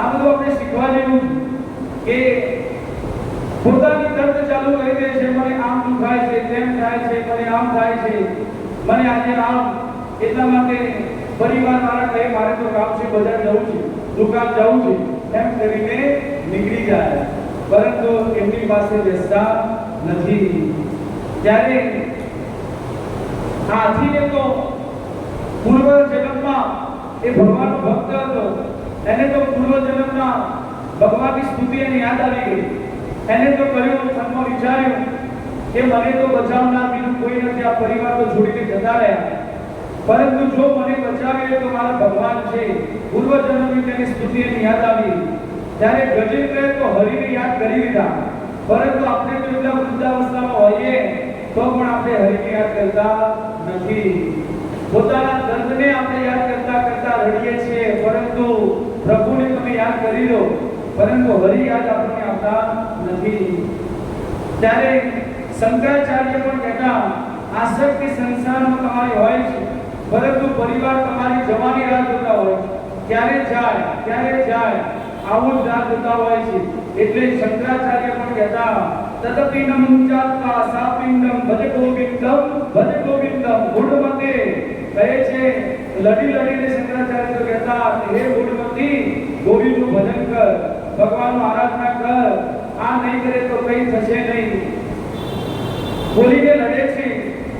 Speaker 1: આ બધું આપણે શીખવા જેવું કે પોતાની દર્દ ચાલુ કરી દે છે. મને આમ દુખાય છે, તેમ થાય છે, મને આમ થાય છે, મને આજે આમ. એટલા માટે પરિવાર વાળા કહે મારે તો કામ છે, બજાર જવું છે, દુકાન જવું છે, એમ કરીને નીકળી જાય, પરંતુ એમની પાસે બેસતા નથી. ત્યારે હાથીને તો પૂર્વ જન્મમાં એ ભગવાનનો ભક્ત હતો, એને તો પૂર્વ જન્મના ભગવાનની સ્તુતિ એને યાદ આવી ગઈ. એને તો કહ્યું, મનમાં વિચાર્યું કે મને તો બચાવનાર બીજું કોઈ નથી, આ પરિવાર તો છોડીને જતા રહ્યા, પરંતુ જો મને બચાવે તો મારા ભગવાન છે. પૂર્વ જન્મની તેની સ્તુતિ એને યાદ આવી. ત્યારે ગજેન્દ્રએ તો હરિને યાદ કરી લીધા, પરંતુ આપણે તો એટલા વૃદ્ધાવસ્થામાં હોઈએ તો પણ આપણે હરિને યાદ કરતા નથી. પોતાના દર્દને આપણે યાદ કરતા રડીએ છીએ, પરંતુ પ્રભુને તમે યાદ કરી લો, પરંતુ હરિ યાદ આપણને આવતા નથી. ત્યારે શંકરાચાર્ય પણ કહેતા, આસક્તિ સંસારમાં તમારી હોય છે, પરંતુ પરિવાર તમારી જવાની રાહ જોતા હોય છે, ક્યારે જાય આવું જ રાહ જોતા હોય છે. એટલે શંકરાચાર્ય પણ કહેતા, તદપિનમ ચાત્વા સાપિંડમ ભજ ગોવિંદમ મૂઢમતે કહે છે. લડીને શંકરાચાર્ય તો કહેતા, હે મૂઢમતી, ગોવિંદનું ભજન કર, ભગવાનનું આરાધના કર, આ નહીં કરે તો કઈ થશે નહીં. બોલીને લડે છે,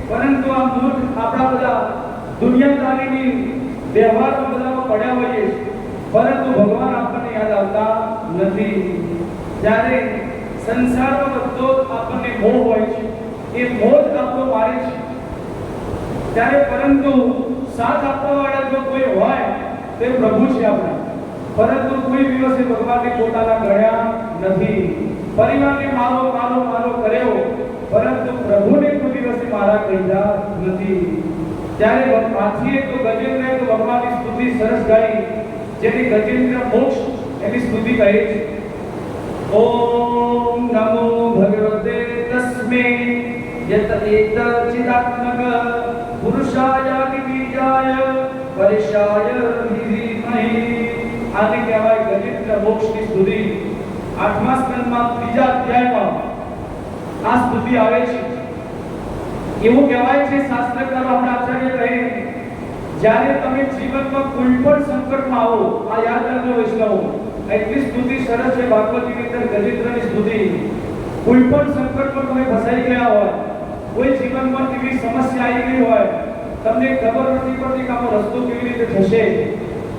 Speaker 1: પરંતુ આ મૂર્ખ આપણા બધા દુનિયાદારીની વ્યવહારમાં બધામાં પડ્યા હોઈએ છીએ, પરંતુ ભગવાન આપણને યાદ આવતા નથી. જ્યારે સંસારમાં બધો આપણને મોહ હોય છે, એ મોહ જ આપણો મારે છે. ત્યારે પરંતુ સાથ આપવા વાળા જો કોઈ હોય તે પ્રભુ છે આપણા, પરંતુ કોઈ દિવસે ભગવાનને પોતાના ગણ્યા નથી. પરિવારને મારો કર્યો, પરંતુ પ્રભુને કોઈ દિવસે મારા કહ્યા નથી. ત્યારે પાછી તો ગજેન્દ્રએ તો ભગવાનની સ્તુતિ સરસ ગાઈ, જેની ગજેન્દ્ર મોક્ષ એની સ્તુતિ કહે છે. ઓમ નમો ભગવતે તસ્મે યત એક ચિદાત્મક પુરુષાય બીજાય પરિશાય ધીમહિ. આને કહેવાય ગજેન્દ્ર મોક્ષની સ્તુતિ. 8મા સ્કંદમાં 3જા અધ્યાયમાં આ સ્તુતિ આવે છે. એવું કહેવાય છે, શાસ્ત્રકારો આપણા આચાર્ય કહે, જ્યારે તમે જીવનમાં કોઈ પણ સંકટમાં આવો, આ યાદ રાખજો વૈષ્ણવો, એટલી સ્તુતિ સરસ છે ભાગવતની અંદર ગજેન્દ્રની સ્તુતિ. કોઈ પણ સંકટમાં તમે ફસાઈ ગયા હોય, કોઈ જીવનમાં એવી સમસ્યા આવી ગઈ હોય, તમને ખબર નથી પડતી કે આનો રસ્તો કેવી રીતે થશે,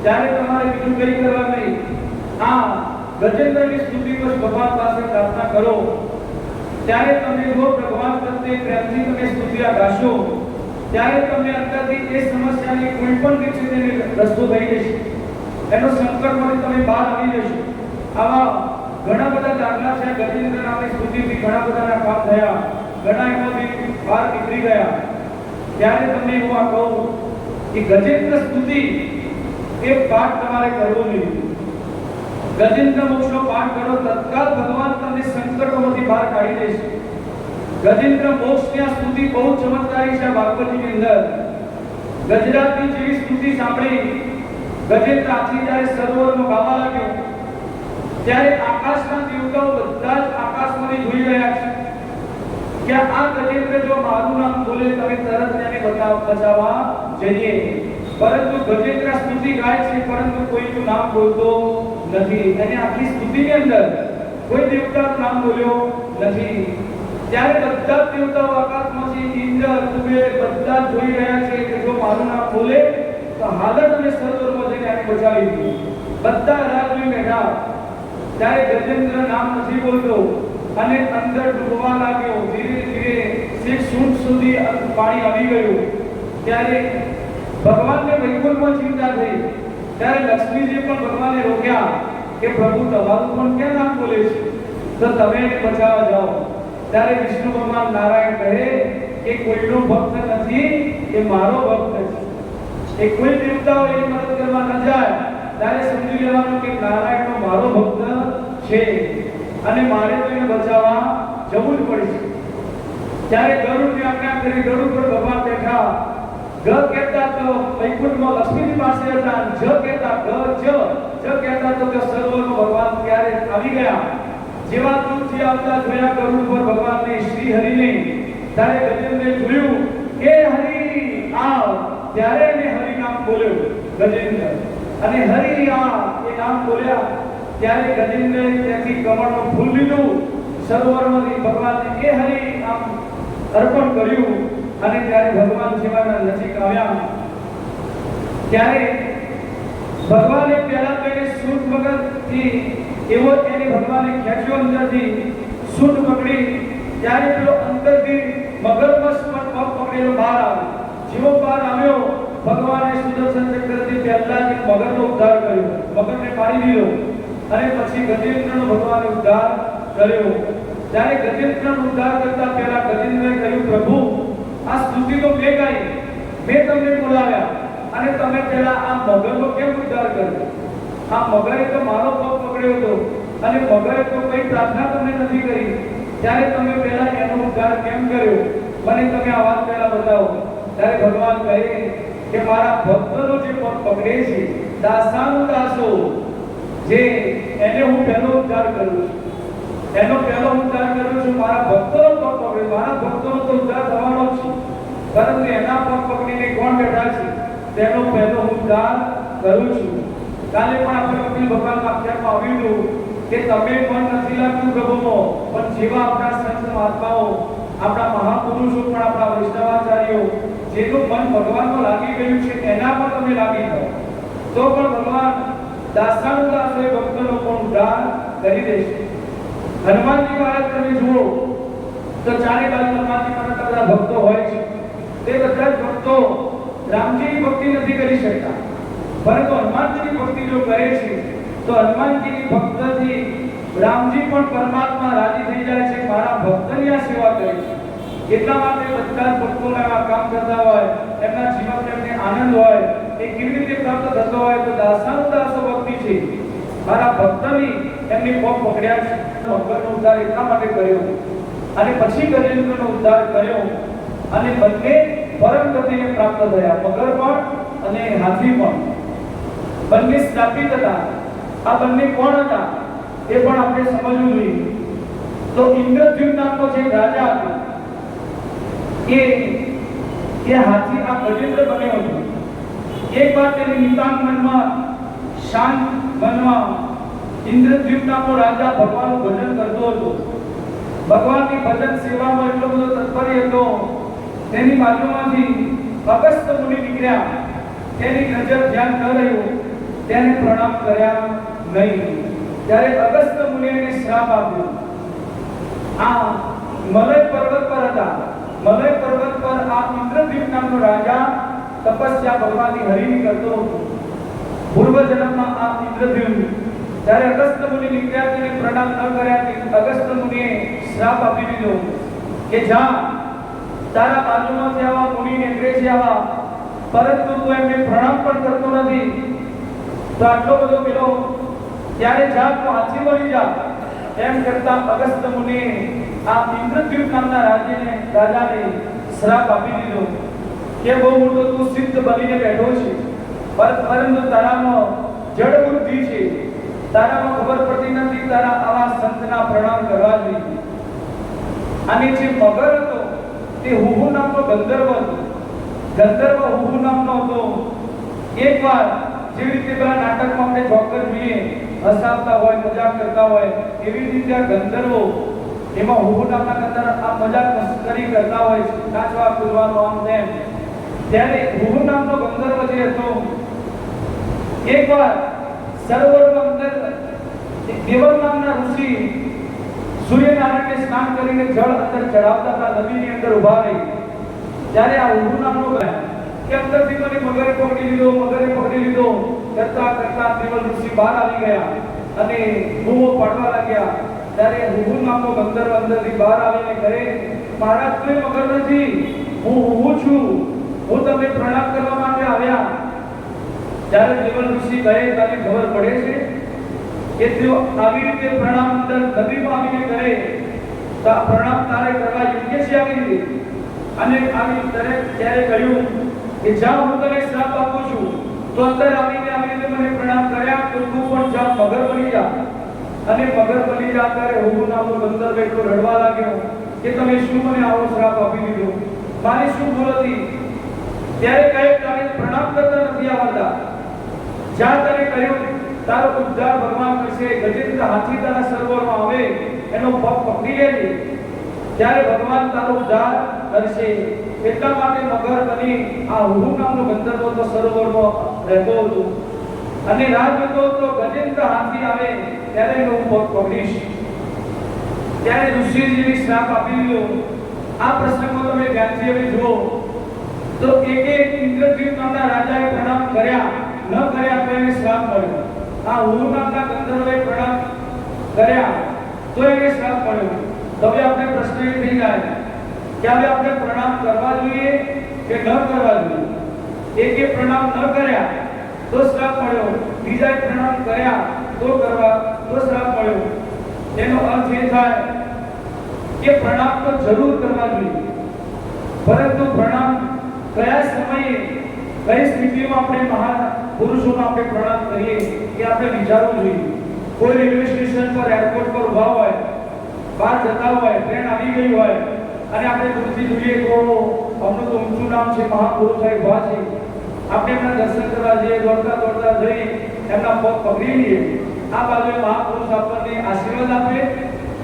Speaker 1: ત્યારે તમારે બીજું કંઈ કરવા નહીં, આ ગજેન્દ્રની સ્તુતિ બસ ભગવાન પાસે પ્રાર્થના કરો. ત્યારે તમે જો ભગવાન પ્રત્યે પ્રેમથી તમે સ્તુતિયા ગાશો, ત્યારે તમને અંદરથી એ સમસ્યાની કોઈ પણ રીતે તેને રસ્તો થઈ જશે, એનો સંકટમાંથી તમે બહાર આવી જશો. આવા ઘણા બધા દાખલા છે. ગજેન્દ્ર નામની સ્તુતિથી ઘણા બધાના કામ થયા, ઘણા એમાંથી બહાર નીકળી ગયા. ત્યારે તમને હું આ કહું કે ગજેન્દ્ર સ્તુતિ એ પાઠ તમારે કરવો જોઈએ. ગજેન્દ્ર મોક્ષનો પાઠ કરો, તત્કાલ ભગવાન તમને સંકટોમાંથી બહાર કાઢી દેશે. ગજેન્દ્ર મોક્ષની આ સ્તુતિ બહુ ચમત્કારી છે. ભાગવતની અંદર ગજરાતની જેવી સ્તુતિ સાંભળી ગજેન્દ્ર આથી જ્યારે સરોવરમાં ગાવા લાગ્યો, ત્યારે આકાશના દેવતાઓ બધા જ આકાશમાંથી જોઈ રહ્યા છે કે આ ગજેન્દ્ર જો મારું નામ બોલે તમે તરત તેને બચાવવા જઈએ. પરંતુ ગજેન્દ્ર સ્તુતિ ગાય છે, પરંતુ કોઈનું નામ બોલતો નથી. અને આખી સ્તુતિની અંદર કોઈ દેવતાનું નામ બોલ્યો નથી. ત્યારે બધા દેવતાઓ આકાશમાંથી ઇન્દ્ર, કુબેર બધા જોઈ રહ્યા છે કે જો મારું નામ બોલે તો હાલત અને સરોવરમાં જઈને આને બચાવી દે. બધા રાહ જોઈ બેઠા. ત્યારે ગજેન્દ્ર નામ નથી બોલતો અને અંદર ડૂબવા લાગ્યો. ધીરે ધીરે છેક સૂંઢ સુધી પાણી આવી ગયું. ત્યારે ભગવાનને વૈકુંઠમાં ચિંતા થઈ. ત્યારે લક્ષ્મીજી પણ ભગવાનને રોક્યા કે પ્રભુ તમારું પણ ક્યાં નામ બોલે છે, તો તમે એને બચાવવા જાઓ. ત્યારે વિષ્ણુ ભગવાન નારાયણ કહે કે કોઈનો ભક્ત નથી, એ મારો ભક્ત છે. એ કોઈ દેવતાઓ એની મદદ કરવા ન જાય, ત્યારે સમજી લેવાનું કે નારાયણનો મારો ભક્ત છે અને મારે તો એને બચાવવા જવું જ પડશે. ત્યારે ગરુડની આજ્ઞા કરી, ગરુડ પર ભગવાન બેઠા. ગ કહેતા તો વૈકુંઠમાં લક્ષ્મીજી પાસે હતા, જ કહેતા કહેતા તો કે સરોવરમાં ભગવાન ત્યારે આવી ગયા. જેવા દૂરથી આવતા જોયા ગરુડ પર ભગવાનને, શ્રી હરિને, ત્યારે ગજેન્દ્રએ જોયું કે હરિ આવ. ત્યારે એને હરિ નામ બોલ્યો ગજેન્દ્ર, અને હરિ આવ એ નામ બોલ્યા. ત્યારે ગજેન્દ્રએ ત્યાંથી કમળનું ફૂલ લીધું, સરોવરમાંથી ભગવાનને એ હરિ નામ અર્પણ કર્યું. અને ત્યારે ભગવાન સેવાના નજીક આવ્યા. ત્યારે ભગવાને પહેલા તો એને સૂંઢ વગરથી એવો એને ભગવાને ખેંચ્યો અંદરથી, સૂંઢ પકડી. ત્યારે પેલો અંદરથી મગરમચ્છ પણ પગ પકડેલો બહાર આવ્યો. જેવો બહાર આવ્યો, ભગવાને સુદર્શન ચક્રથી પહેલા જ મગરનો ઉદ્ધાર કર્યો, મગરને પાડી દીધો. અને પછી ગજેન્દ્રનો ભગવાને ઉદ્ધાર કર્યો. ત્યારે ગજેન્દ્રનો ઉદ્ધાર કરતા પહેલા ગજેન્દ્રએ કહ્યું, પ્રભુ આ સ્તુતિ તો મેં ગાઈ, મેં તમને બોલાવ્યા અને તમે પહેલા આ મગરનો કેમ ઉદ્ધાર કર્યો? આ મગરે તો મારો પગ પકડ્યો હતો અને મગરે તો કઈ પ્રાર્થના તમને નથી કરી, ત્યારે તમે પહેલા એનો ઉદ્ધાર કેમ કર્યો? મને તમે આ વાત પહેલા બતાવો. ત્યારે ભગવાન કહે કે મારા ભક્તનો જે પગ પકડે છે, દાસાનુદાસો, જે એને હું પહેલો ઉદ્ધાર કરું છું, એનો પહેલો ઉદ્ધાર કરું છું. મારા ભક્તોનો પગ પકડે, મારા ભક્તોનો તો ઉદ્ધાર થવાનો જ છે, પરંતુ એના પગ પકડીને કોણ બેઠા છે તેનો પહેલો ઉદ્ધાર કરું છું. કાલે પણ આપણે કપિલ ભગવાનના આખ્યાનમાં આવ્યું હતું કે તમે મન નથી લાગતું પ્રભુમાં, પણ જેવા આપણા સંત મહાત્માઓ, આપણા મહાપુરુષો, પણ આપણા વૈષ્ણવાચાર્યો, જેનું મન ભગવાનમાં લાગી ગયું છે એના પર તમે લાગી જાઓ, તો પણ ભગવાન દાસાનુદાસોએ ભક્તોનો પણ ઉદ્ધાર કરી દેશે. હનુમાનજી મહારાજ તમે જુઓ તો ચારે બાજુ હનુમાનજી મહારાજ બધા ભક્તો હોય છે. તે બધા જ ભક્તો રામજીની ભક્તિ નથી કરી શકતા, પરંતુ હનુમાનજીની ભક્તિ જો કરે છે તો હનુમાનજીની ભક્તિથી રામજી પણ પરમાત્મા રાજી થઈ જાય છે, મારા ભક્તની આ સેવા કરે છે. એટલા માટે બધા જ ભક્તોને આ કામ કરતા હોય, એમના જીવનમાં એમને આનંદ હોય, એ કેવી રીતે પ્રાપ્ત થતો હોય? તો દાસાનુદાસો ભક્તિ છે, મારા ભક્તની એમની પગ પકડ્યા છે. મગરનો ઉદ્ધાર એટલા માટે કર્યો અને પછી ગજેન્દ્રનો ઉદ્ધાર કર્યો અને બંને પરમ ગતિને પ્રાપ્ત થયા. મગર પણ અને હાથી પણ બંને સ્થાપિત હતા. આ બંને કોણ હતા એ પણ આપણે સમજવું જોઈએ. તો ઇન્દ્રદ્યુમ્ન નામનો જે રાજા હતો એ હાથી આ ગજેન્દ્ર બન્યો હતો. એક વાર તેની નિતાંત મનમાં, શાંત મનમાં ઇન્દ્રદ્યુમ્ન નામનો રાજા ભગવાનનું ભજન કરતો હતો. ભગવાનની ભજન સેવામાં એટલો બધો તત્પર હતો. તેની બાજુમાંથી અગસ્ત્ય મુનિ નીકળ્યા. તેની નજર ધ્યાન ન રહ્યું, તેને પ્રણામ કર્યા નહીં. ત્યારે અગસ્ત્ય મુનિએ શ્રાપ આપ્યો. આ મલય પર્વત પર હતા. મલય પર્વત પર આ ઇન્દ્રદ્યુમ્ન નામનો રાજા તપસ્યા ભગવાનની હરિની કરતો હતો. પૂર્વ જન્મમાં આ ઇન્દ્રદ્યુમ્ન, જ્યારે અગસ્ત્ય મુનિ નીકળ્યા, તેને પ્રણામ ન કર્યા, અગસ્ત્ય મુનિએ શ્રાપ આપી દીધો કે જા, તારા બાજુમાંથી આવા મુનિને અંગ્રેજી આવા, પરંતુ તું એમને પ્રણામ પણ કરતો નથી, તો આટલો બધો પેલો, ત્યારે જા તું હાથી બની જા. એમ કરતા અગસ્ત્ય મુનિએ આ ઇન્દ્રદ્યુમ્ન નામના રાજાને શ્રાપ આપી દીધો કે બહુ મોટો તું સિદ્ધ બનીને બેઠો છે, પરંતુ તારામાં જડ બુદ્ધિ છે, તારામાં ખબર પડતી નથી તારા આવા સંતના પ્રણામ કરવા જોઈએ. અને જે મગર હતો તે હુહુ નામનો ગંધર્વ હતો. ગંધર્વ હુહુ નામનો હતો. એકવાર જેવી રીતે પેલા નાટકમાં આપણે જોકર જોઈએ, હસાવતા હોય, મજાક કરતા હોય, એવી રીતે આ ગંધર્વો, એમાં હુહુ નામના ગંધર્વ આ મજાક મસ્કરી કરતા હોય, નાચવા કૂદવાનું આમ તેમ. ત્યારે હુહુ નામનો ગંધર્વ જે હતો, એકવાર સરોવરમાં અંદર દેવલ નામના ઋષિ સૂર્યનારાયણને સ્નાન કરીને જળ અંદર ચડાવતા હતા, નદીની અંદર ઉભા રહી. ત્યારે આ હુહુ નામનો કે અંદરથી મને મગરે પકડી લીધો કરતા કરતા દેવલ ઋષિ બહાર આવી ગયા અને બૂમો પાડવા લાગ્યા. ત્યારે હુહુ નામનો ગંધર્વ અંદરથી બહાર આવીને કહે, મહારાજ કોઈ મગર નથી, હું હુહુ છું, હું તમને પ્રણામ કરવા માટે આવ્યા. ત્યારે દેવલ ઋષિ કહે, તને ખબર પડે છે કે તેઓ આવી રીતે પ્રણામ અંદર નદીમાં આવીને કરે તો આ પ્રણામ તારે કરવા યોગ્ય છે આવી રીતે? અને આવી ત્યારે કહ્યું કે જા, હું તને શ્રાપ આપું છું, તો અંદર આવીને મને પ્રણામ કર્યા, તો તું પણ જા, મગર બની જા. અને મગર બની જા. ત્યારે હુહુ નામનો ગંધર્વ એટલો રડવા લાગ્યો કે તમે શું મને આવો શ્રાપ આપી દીધો, મારી શું ભૂલ હતી? ત્યારે કહે, તારે પ્રણામ કરતા નથી આવડતા, જા, તને કહ્યું તારો ઉદ્ધાર ભગવાન કરશે. ગજેન્દ્ર હાથી તારા સરોવરમાં આવે, એનો પગ પકડી લેજે, ત્યારે ભગવાન તારો ઉદ્ધાર કરશે. એટલા માટે મગર બની આ હુહુ નામનો ગંધર્વ તો સરોવરમાં રહેતો હતો અને રાહ જોતો હતો ગજેન્દ્ર હાથી આવે ત્યારે એનો પગ પકડીશ. ત્યારે ઋષિજીએ શ્રાપ આપી દીધો. આ પ્રસંગમાં તમે ધ્યાનથી હવે જુઓ તો એક ઇન્દ્રદ્યુમ્ન નામના રાજાએ પ્રણામ કર્યા, ન કર્યા તો એને શ્રાપ મળ્યો. આ હુહુ નામના ગંધર્વએ પ્રણામ કર્યા તો એને શ્રાપ મળ્યો. તો હવે આપણે પ્રશ્ન એ થઈ જાય કે હવે આપણે પ્રણામ કરવા જોઈએ કે ન કરવા જોઈએ? એકે પ્રણામ ન કર્યા તો શ્રાપ મળ્યો, બીજાએ પ્રણામ કર્યા તો કરવા તો શ્રાપ મળ્યો. એનો અર્થ એ થાય કે પ્રણામ તો જરૂર કરવા જોઈએ, પરંતુ પ્રણામ કયા સમયે કઈ સ્થિતિમાં આપણે મહાપુરુષોને આપણે પ્રણામ કરીએ એ આપણે વિચારવું જોઈએ. કોઈ રેલવે સ્ટેશન પર એરપોર્ટ પર ઉભા હોય, બહાર જતા હોય, ટ્રેન આવી ગઈ હોય અને આપણે દૂરથી જોઈએ તો અમનું તો ઊંચું નામ છે, મહાપુરુષ સાહેબ ઉભા છે, આપણે એમના દર્શન કરવા જઈએ, દોડતા દોડતા જઈ એમના પગ પકડી લઈએ. આ બાજુ મહાપુરુષ આપણને આશીર્વાદ આપે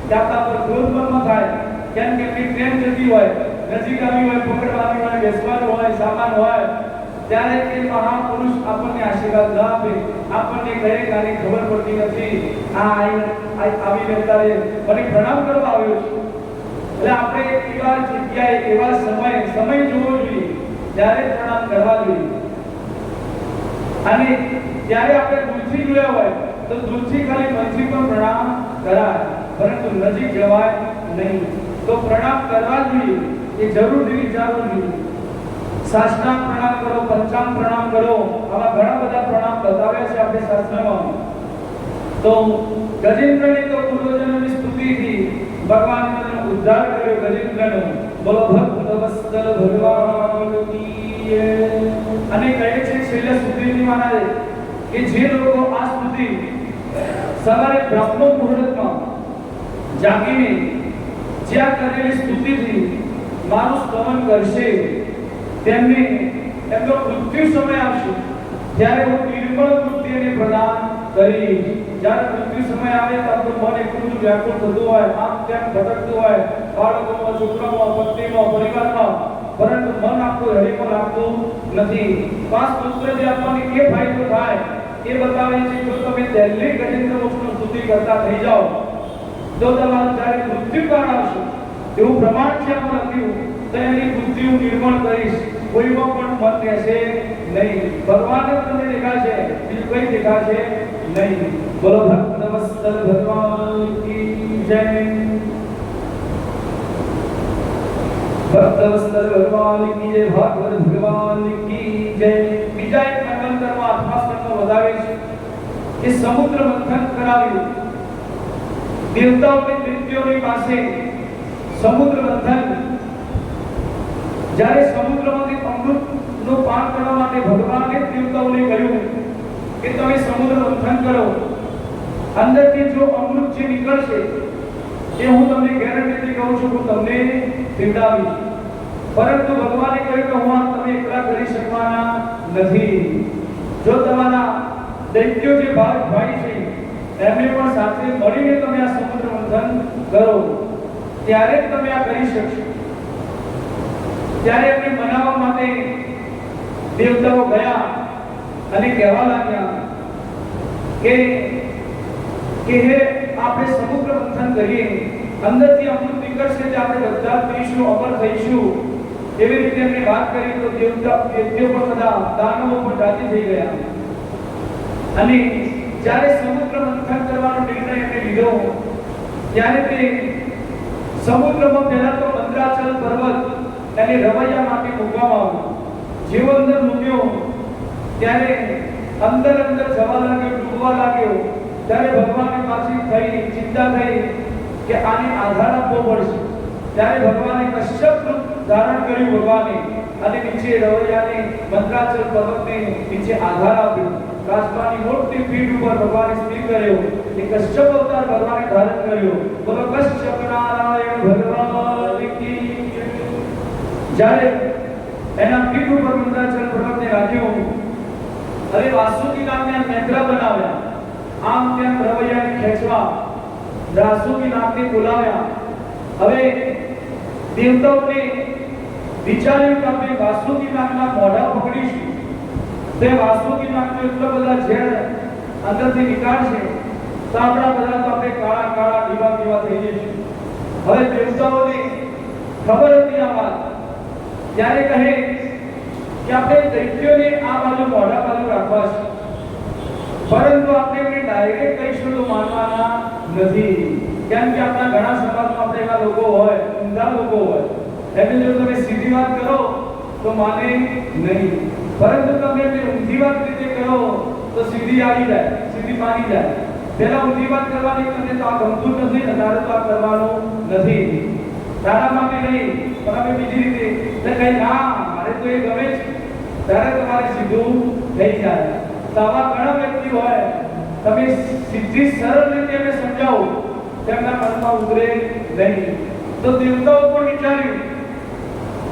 Speaker 1: કે આપણા પર ક્રોધ મનમાં થાય, કેમ કે એમની ટ્રેન જતી હોય, નજીક આવી હોય, પકડવાની હોય, બેસવાનું હોય, સામાન હોય, ત્યારે તે મહાપુરુષ આપણને આશીર્વાદ ન આપે, આપણને કહે કે આની ખબર પડતી નથી, આવી વ્યક્તિએ મને પ્રણામ કરવા આવ્યો છે. એટલે આપણે એવા જગ્યાએ એવા સમય જોવો જોઈએ ત્યારે પ્રણામ કરવા જોઈએ. અને ત્યારે આપણે દૂરથી જોયા હોય તો દૂરથી ખાલી મનથી પણ પ્રણામ કરાય, પરંતુ નજીક જવાય નહીં. તો પ્રણામ કરવા જોઈએ એ જરૂરથી વિચારવું જોઈએ. સાષ્ટાંગ પ્રણામ કરો, પંચાંગ પ્રણામ કરો, આવા ઘણા બધા પ્રણામ બતાવ્યા છે આપણે શાસ્ત્રમાં. તો ગજેન્દ્રને તો પૂર્વજન્મની સ્તુતિથી ભગવાનનો ઉદ્ધાર કર્યો. ગજેન્દ્રનો બોલો ભક્તવત્સલ ભગવાન કી જય. અને કહે છે છેલ્લે સુધીની મહારાજે કે જે લોકો આ સ્તુતિ સવારે બ્રહ્મ મુહૂર્તમાં જાગીને જ્યાં કરેલી સ્તુતિથી મારું સ્મરણ કરશે તેમને એમનો મૃત્યુ સમય આવશે ત્યારે હું નિર્મળ બુદ્ધિને પ્રદાન કરીશ. જ્યારે મૃત્યુ સમય આવે તો આપણું મન એટલું વ્યાકુળ થતું હોય, આમ તેમ ભટકતું હોય, બાળકોમાં, છોકરાઓમાં, પત્નીમાં, પરિવારમાં, પરંતુ મન આપણું હરીમાં લાગતું નથી. પાંચ પુત્ર જે આપણને એ ફાયદો થાય એ બતાવે છે. જો તમે દિલ્હી ગજેન્દ્ર મોક્ષની સ્તુતિ કરતા થઈ જાઓ તો તમારું જ્યારે મૃત્યુકાળ આવશે એવું પ્રમાણ છે આમાં લખ્યું, તો એની બુદ્ધિ હું નિર્મળ કરીશ, કોઈમાં પણ મન રહેશે નહીં. ભગવાન જ તમને દેખાશે, બીજું કોઈ દેખાશે નહીં. બોલો ભક્તવત્સલ ભગવાન કી જય. ભક્તવત્સલ ભગવાન કી જય. ભાગવત ભગવાન કી જય. બીજા એક મંગલકરમાં આઠમા સ્કંદમાં વધારે છે કે સમુદ્ર મંથન કરાવ્યું. દેવતાઓની દૈત્યોની પાસે સમુદ્ર મંથન, જ્યારે સમુદ્રમાંથી અમૃતનું પાન કરવા માટે ભગવાને દેવતાઓને કહ્યું કે તમે સમુદ્ર મંથન કરો, અંદરથી જો અમૃત જે નીકળશે એ હું તમને ગેરંટીથી કહું છું હું તમને પીવડાવીશ. પરંતુ ભગવાને કહ્યું કે હું આ તમે એકલા કરી શકવાના નથી. જો તમારા દૈત્યો જે ભાઈ છે એમને પણ સાથે મળીને તમે આ સમુદ્ર મંથન કરો ત્યારે જ તમે આ કરી શકશો. ત્યારે એમને મનાવવા માટે દેવતાઓ ગયા અને કહેવા લાગ્યા કે હે આપણે સમુદ્ર મંથન કરીએ, અંદરથી અમૃત નીકળશે તે આપણે બધા પીશું, અમર થઈશું. એવી રીતે એમને વાત કરી તો દેવતાઓ પણ બધા દાનવો પણ રાજી થઈ ગયા. અને જ્યારે સમુદ્ર મંથન કરવાનો નિર્ણય એમને લીધો ત્યારે તે સમુદ્રમાં પહેલા તો મંદરાચલ પર્વત એને રવૈયા માટે મૂકવામાં આવ્યો. જેવો અંદર મૂક્યો ત્યારે અંદર જવા લાગ્યો, ડૂબવા લાગ્યો. ત્યારે ભગવાનને પાછી થઈ ચિંતા થઈ કે આને આધાર આપવો પડશે. ત્યારે ભગવાને કશ્યપ રૂપ ધારણ કર્યું ભગવાને, અને નીચે રવૈયાને મંદરાચલ પર્વતને નીચે આધાર આપ્યો. કાચબાની મોટી પીઠ ઉપર ભગવાને સ્થિર કર્યો. એ કશ્યપ અવતાર ભગવાને ધારણ કર્યો. બોલો કશ્યપ નારાયણ ભગવાન કી જય. જ્યારે એના પીઠ ઉપર મંદરાચલ પર્વતને રાખ્યો, હવે વાસુકી નામના મેંદરા બનાવ્યા. આમ તેમ રવૈયાને ખેંચવા વાસુકી નામને બોલાવ્યા. હવે દેવતાઓને વિચાર્યું કે આપણે વાસુકી નામના મોઢા પકડીશું તે વાસુકી નામનો એટલા બધા ઝેર અંદરથી નીકાળશે તો આપણા બધા તો આપણે કાળા કાળા દીવા થઈ જઈશું. હવે દેવતાઓને ખબર હતી આ વાત, ત્યારે કહે કે આપણે દૈત્યોને આ બાજુ મોઢા બાજુ રાખવા છે, પરંતુ આપણે એમને ડાયરેક્ટ કહીશું તો માનવાના નથી. કેમ કે આપણા ઘણા સમાજમાં આપણે એવા લોકો હોય, ઊંધા લોકો હોય, એમને જો તમે સીધી વાત કરો તો માને નહીં. પરંતુ તમે જે ઊંધી વાત રીતે કરો તો સીધી આવી જાય, સીધી પાડી જાય. પહેલા ઊંધી વાત કરવાની, તમને તો આ ગમતું નથી ને તારે તો આ કરવાનું નથી, તારા માટે નહીં, પણ અમે બીજી રીતે કઈ ના મારે તો એ ગમે છે, ત્યારે તમારે સીધું થઈ જાય. તો આવા ઘણા વ્યક્તિ હોય, તમે સીધી સરળ રીતે એને સમજાવો, તેમના મનમાં ઉતરે નહીં. તો દેવતાઓ પણ વિચાર્યું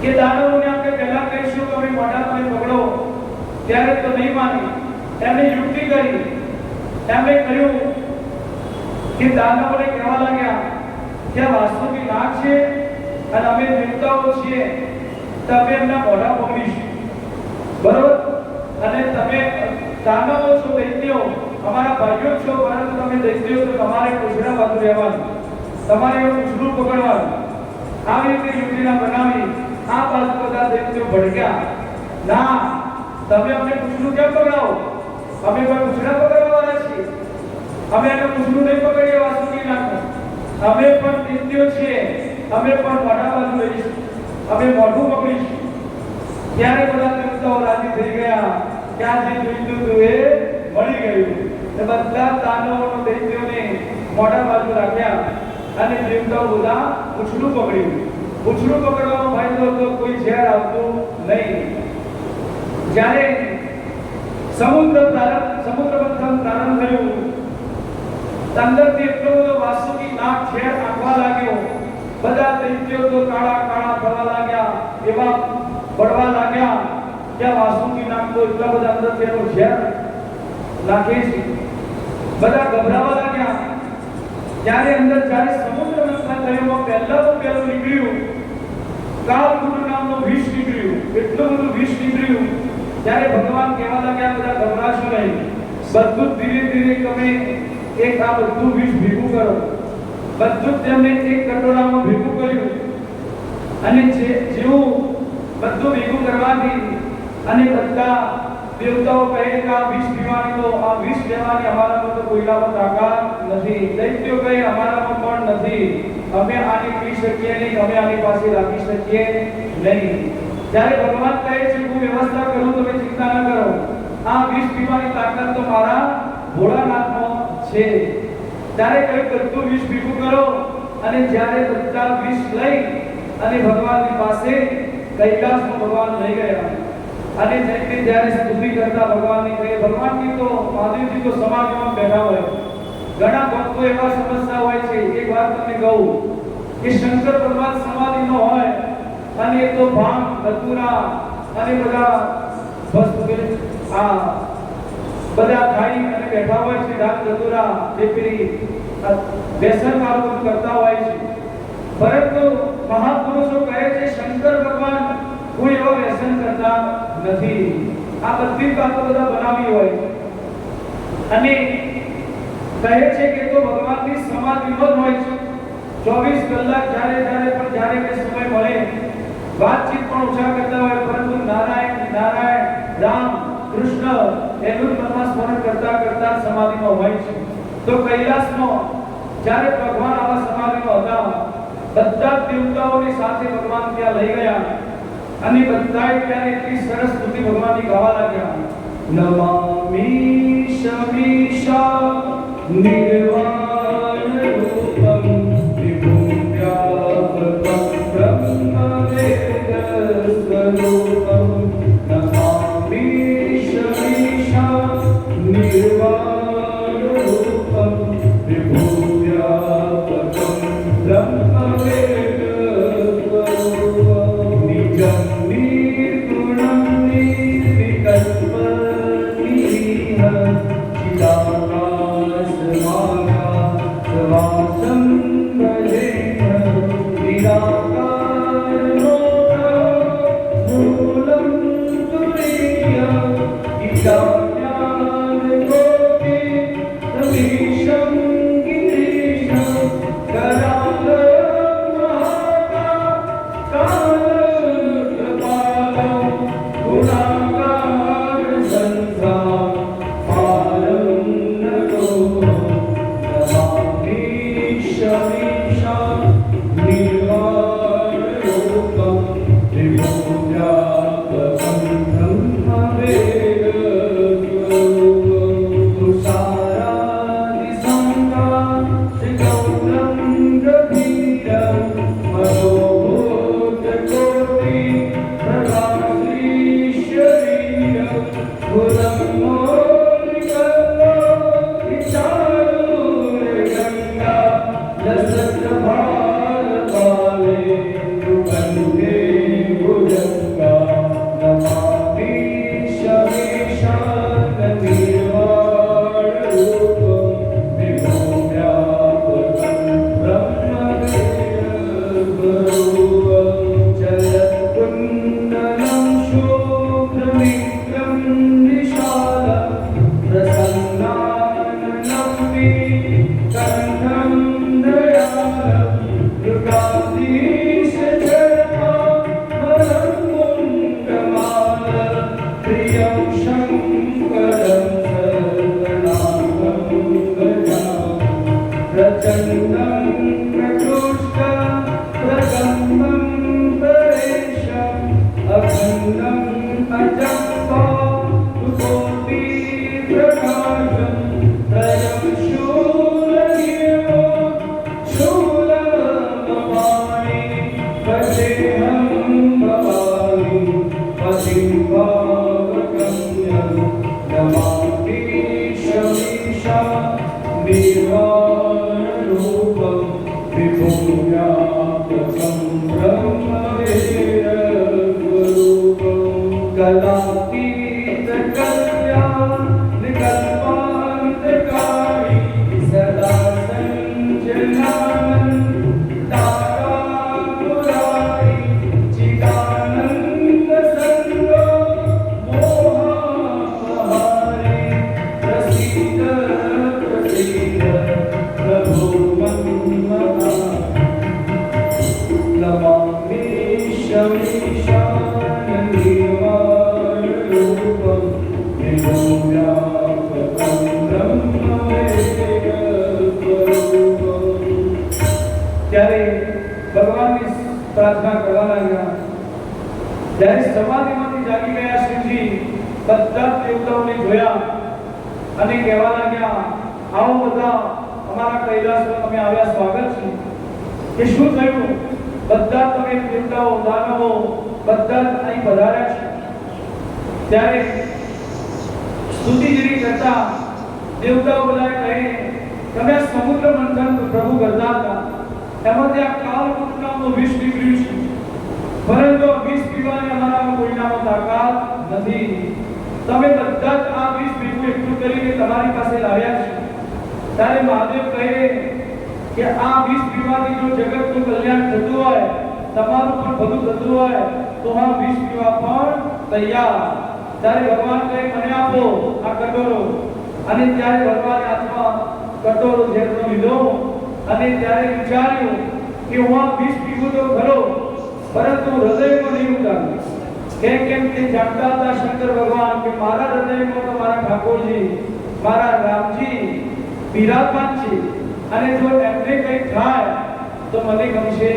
Speaker 1: કે દાનવોને આપણે પહેલા કહીશું કે અમે મોઢા પર પકડો, ત્યારે તો નહીં માની. એમને યુક્તિ કરી, એમણે કહ્યું કે દાનવોને કહેવા લાગ્યા કે આ વાસ્તવિક નાગ છે અને અમે દેવતાઓ છીએ, તમે એમના મોઢા પકડીશું, બરોબર? અને તમે દાનવો છો, દૈત્યો અમારા ભાઈઓ છો, પરંતુ તમે દૈત્યો છો, તમારે પૂછડા બાજુ રહેવાનું, તમારે પૂછડું પકડવાનું. આવી રીતે યુક્તિના બનાવી આ બાજુ બધા દૈત્યો ભડક્યા. ના, તમે અમને પૂછડું કેમ પકડાવો? અમે કોઈ પૂછડા પકડવાના છીએ, અમે એને પૂછડું નહીં પકડીએ વાસુકી નાખો, અમે પણ દૈત્યો છીએ, અમે પણ મોઢા બાજુ રહીશું, અમે મોઢું પકડીશું. ત્યારે બધા દેવતાઓ રાજી થઈ ગયા કે આ જે જોઈતું હતું એ મળી ગયું. બધા દાનવોનો દૈત્યોને મોઢા બાજુ રાખ્યા અને દેવતાઓ બધા પૂછડું પકડ્યું. પૂછડું પકડવાનો ફાયદો હતો કોઈ ઝેર આવતું નહીં. જ્યારે સમુદ્ર મંથન પ્રારંભ થયું, અંદરથી એટલો બધો વાસુકી નાગ ઝેર આપવા લાગ્યો. બધા દૈત્યો તો કાળા કાળા થવા લાગ્યા, એવા પડવા લાગ્યા કે વાસુકી નાગ તો એટલા બધા અંદરથી એનો ઝેર લાગે છે. બધા ગભરાવા લાગ્યા. ત્યારે અંદર જ્યારે સમુદ્ર મંથન થયું, પહેલું નીકળ્યું કાળકૂટ નામનું વિષ નીકળ્યું. એટલું બધું વિષ નીકળ્યું. ત્યારે ભગવાન કહેવા લાગ્યા બધા ગભરાશો નહીં, બધું ધીરે ધીરે તમે એક આ બધું વિષ ભેગું કરો. બધું તેમને એક કટોરામાં ભેગું કર્યું અને જેવું બધું ભેગું કરવાથી અને બધા દેવતાઓ કહે કે આ વિષ પીવાની, તો આ વિષ લેવાની અમારામાં તો કોઈલામાં તાકાત નથી. દૈત્યો કહે અમારામાં પણ નથી, અમે આને પી શકીએ નહીં, અમે આની પાસે રાખી શકીએ નહીં. જ્યારે ભગવાન કહે છે હું વ્યવસ્થા કરું, તમે ચિંતા ન કરો, આ વિષ પીવાની તાકાત તો મારા ભોળાનાથનો છે. ત્યારે કહ્યું બધું વિષ ભેગું કરો. અને જ્યારે બધા વિષ લઈ અને ભગવાનની પાસે કૈલાસમાં ભગવાન લઈ ગયા અને જઈને જ્યારે સ્તુતિ કરતા ભગવાનની કહે, ભગવાનની તો મહાદેવજી તો સમાધિમાં બેઠા હોય. ઘણા ભક્તો એવા સમજતા હોય છે, એક વાત તમને કહું કે શંકર ભગવાન સમાધિનો હોય અને એ તો ભાંગ ધતુરા અને બધા ખાઈ અને બેઠા હોય છે, ભાંગ ધતુરા બેપરી વ્યસન વાળું કરતા હોય છે. પરંતુ મહાપુરુષો કહે છે શંકર ભગવાન કોઈ એવો વ્યસન કરતા નથી. આ બધી વાતો બધા બનાવી હોય અને કહે છે કે તો ભગવાનની સમાધિમાં જ હોય છે. 24 કલાક જ્યારે કે સમય મળે વાતચીત પણ ઓછા કરતા હોય, પરંતુ નારાયણ રામ કૃષ્ણ એનું મનમાં સ્મરણ કરતા સમાધિમાં હોય છે. તો કૈલાસમાં જ્યારે ભગવાન આવા સમાધિમાં હતા, બધા દેવતાઓની સાથે ભગવાન ત્યાં લઈ ગયા અને બધાએ ત્યાં એટલી સરસ સ્તુતિ ભગવાનની ગાવા લાગ્યા. નમામિ શમીશા નિર્વાણ રૂપમ વિભૂત્યાપકં બ્રહ્મવેદ સ્વરૂપમ. નમામિ શમીશા નિર્વાણ રૂપમ વિભૂત્યાપકં બ્રહ્મવેદ સ્વરૂપમ. નિજં નિર્ગુણં નિર્વિકલ્પનિહ ચિદાકાશમાયા સવાસં ભજેહ. નિરાકારો મૂલં कलातीत कल्याण कल्पांतकारी सदा संचलन दाता पुरारी चिदानंद संग मोहाहारी प्रसीद प्रसीद प्रभु मन्महा नमामि शमीशाननिर्वाणरूपं निर्व्यापकं ब्रह्मवेद्यस्वरूपम्। ત્યારે ભગવાનની પ્રાર્થના કરવા લાગ્યા। જ્યારે સમાધિમાંથી જાગી ગયા શિવજી બધા દેવતાઓને જોયા અને કહેવા લાગ્યા, આવો બધા અમારા કૈલાસમાં તમે આવ્યા, સ્વાગત છે। કે શું થયું? બધા તમે દેવતાઓ દાનવો બધા અહીં પધાર્યા છે। ત્યારે સ્તુતિગીરી કરતા દેવતાઓ બધા કહે કે અમે સમુદ્ર મંથન પ્રભુ કરતા હતા, એમાંથી આ કાળકૂટ નામનું વિષ નીકળ્યું છે, પરંતુ વિષ પીવાની અમારામાં કોઈનામાં તાકાત નથી। તમે બધા જ આ વિષ ભેગું એકઠું કરીને તમારી પાસે લાવ્યા છે। ત્યારે મહાદેવ કહે કે આ વિષ પીવાથી જો જગતનું કલ્યાણ થતું હોય, તમારું પણ ભલું થતું હોય, તો આ વિષ પીવા પણ તૈયાર। ત્યારે ભગવાન કહે મને આપો આ કટોરો, અને ત્યારે ભગવાને હાથમાં કટોરો ઝેરનો લીધો અને ત્યારે વિચાર્યું કે હું આ વિષ પીવું તો ખરો, પરંતુ હૃદયમાં નહીં ઉતારું। કેમ તે જાણતા હતા શંકર ભગવાન કે મારા હૃદયમાં તો મારા ઠાકોરજી મારા રામજી વિરાજમાન છે, અને જો એમને કંઈ થાય તો મને ગમશે